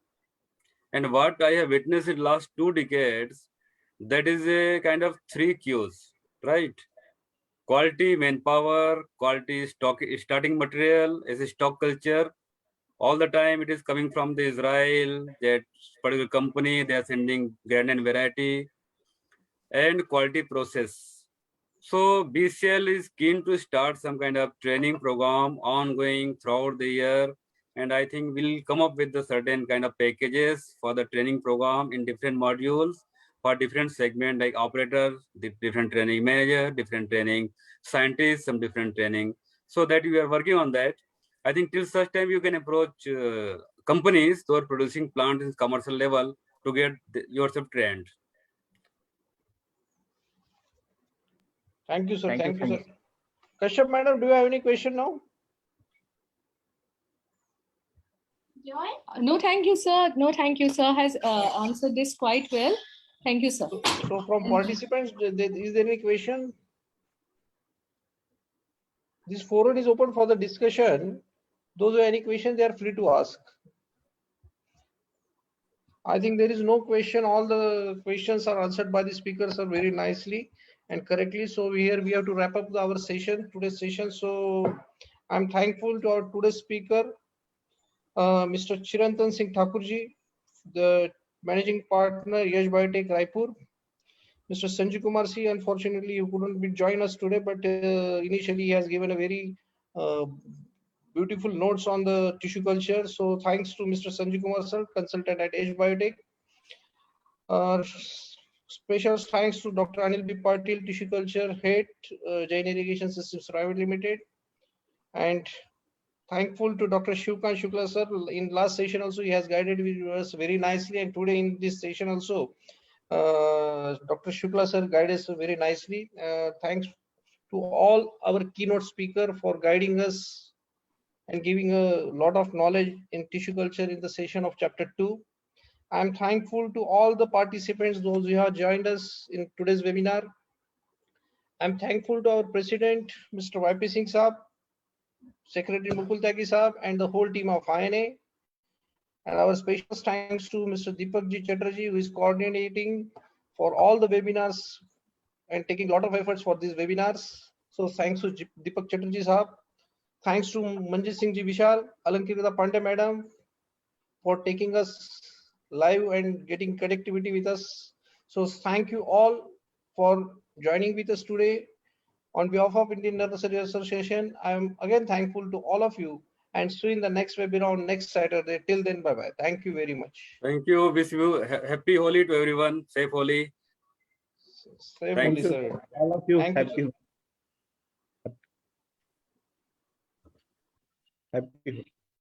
And what I have witnessed in last 2 decades, that is a kind of 3 Qs, right? Quality manpower, quality starting material as a stock culture. All the time it is coming from the Israel, that particular company, they are sending grand and variety, and quality process. So BCL is keen to start some kind of training program ongoing throughout the year. And I think we'll come up with the certain kind of packages for the training program in different modules for different segment, like operator, different training manager, different training scientists, some different training. So that we are working on that. I think till such time you can approach companies who are producing plants in commercial level to get yourself trained. Thank you, sir. Thank you, sir. Kashyap madam, do you have any question now? No, thank you, sir. No, thank you, sir. Has answered this quite well. Thank you, sir. So from participants, is there any question? This forum is open for the discussion. Those who have any questions, they are free to ask. I think there is no question. All the questions are answered by the speakers are very nicely and correctly. So here we have to wrap up our session, today's session. So I'm thankful to our today's speaker, Mr. Chirantan Singh Thakurji, the managing partner, Yash Biotech, Raipur. Mr. Sanjeev Kumar C, unfortunately, you couldn't join us today, but initially he has given a very beautiful notes on the tissue culture. So thanks to Mr. Sanjeev Kumar sir, consultant at Yash Biotech. Special thanks to Dr. Anil B. Patil, tissue culture head, Jain Irrigation Systems Private Limited, and thankful to Dr. Shukla sir. In last session also he has guided us very nicely, and today in this session also Dr. Shukla sir guided us very nicely. Thanks to all our keynote speaker for guiding us and giving a lot of knowledge in tissue culture in the session of chapter 2. I'm thankful to all the participants, those who have joined us in today's webinar. I'm thankful to our president, Mr. YP Singh Saab, Secretary Mukul Tyagi Saab, and the whole team of INA. And our special thanks to Mr. Deepak Ji Chatterjee, who is coordinating for all the webinars and taking a lot of efforts for these webinars. So thanks to Deepak Chatterjee Saab. Thanks to Manjit Singh Ji Vishal, Alankirita Pandey Madam for taking us live and getting connectivity with us. So thank you all for joining with us today. On behalf of Indian Nursery Association, I am again thankful to all of you and see you in the next webinar on next Saturday. Till then, bye-bye. Thank you very much. Thank you. Wish you happy Holi to everyone. Safe Holi. Safe Holi, sir. All of you, Thank you, happy.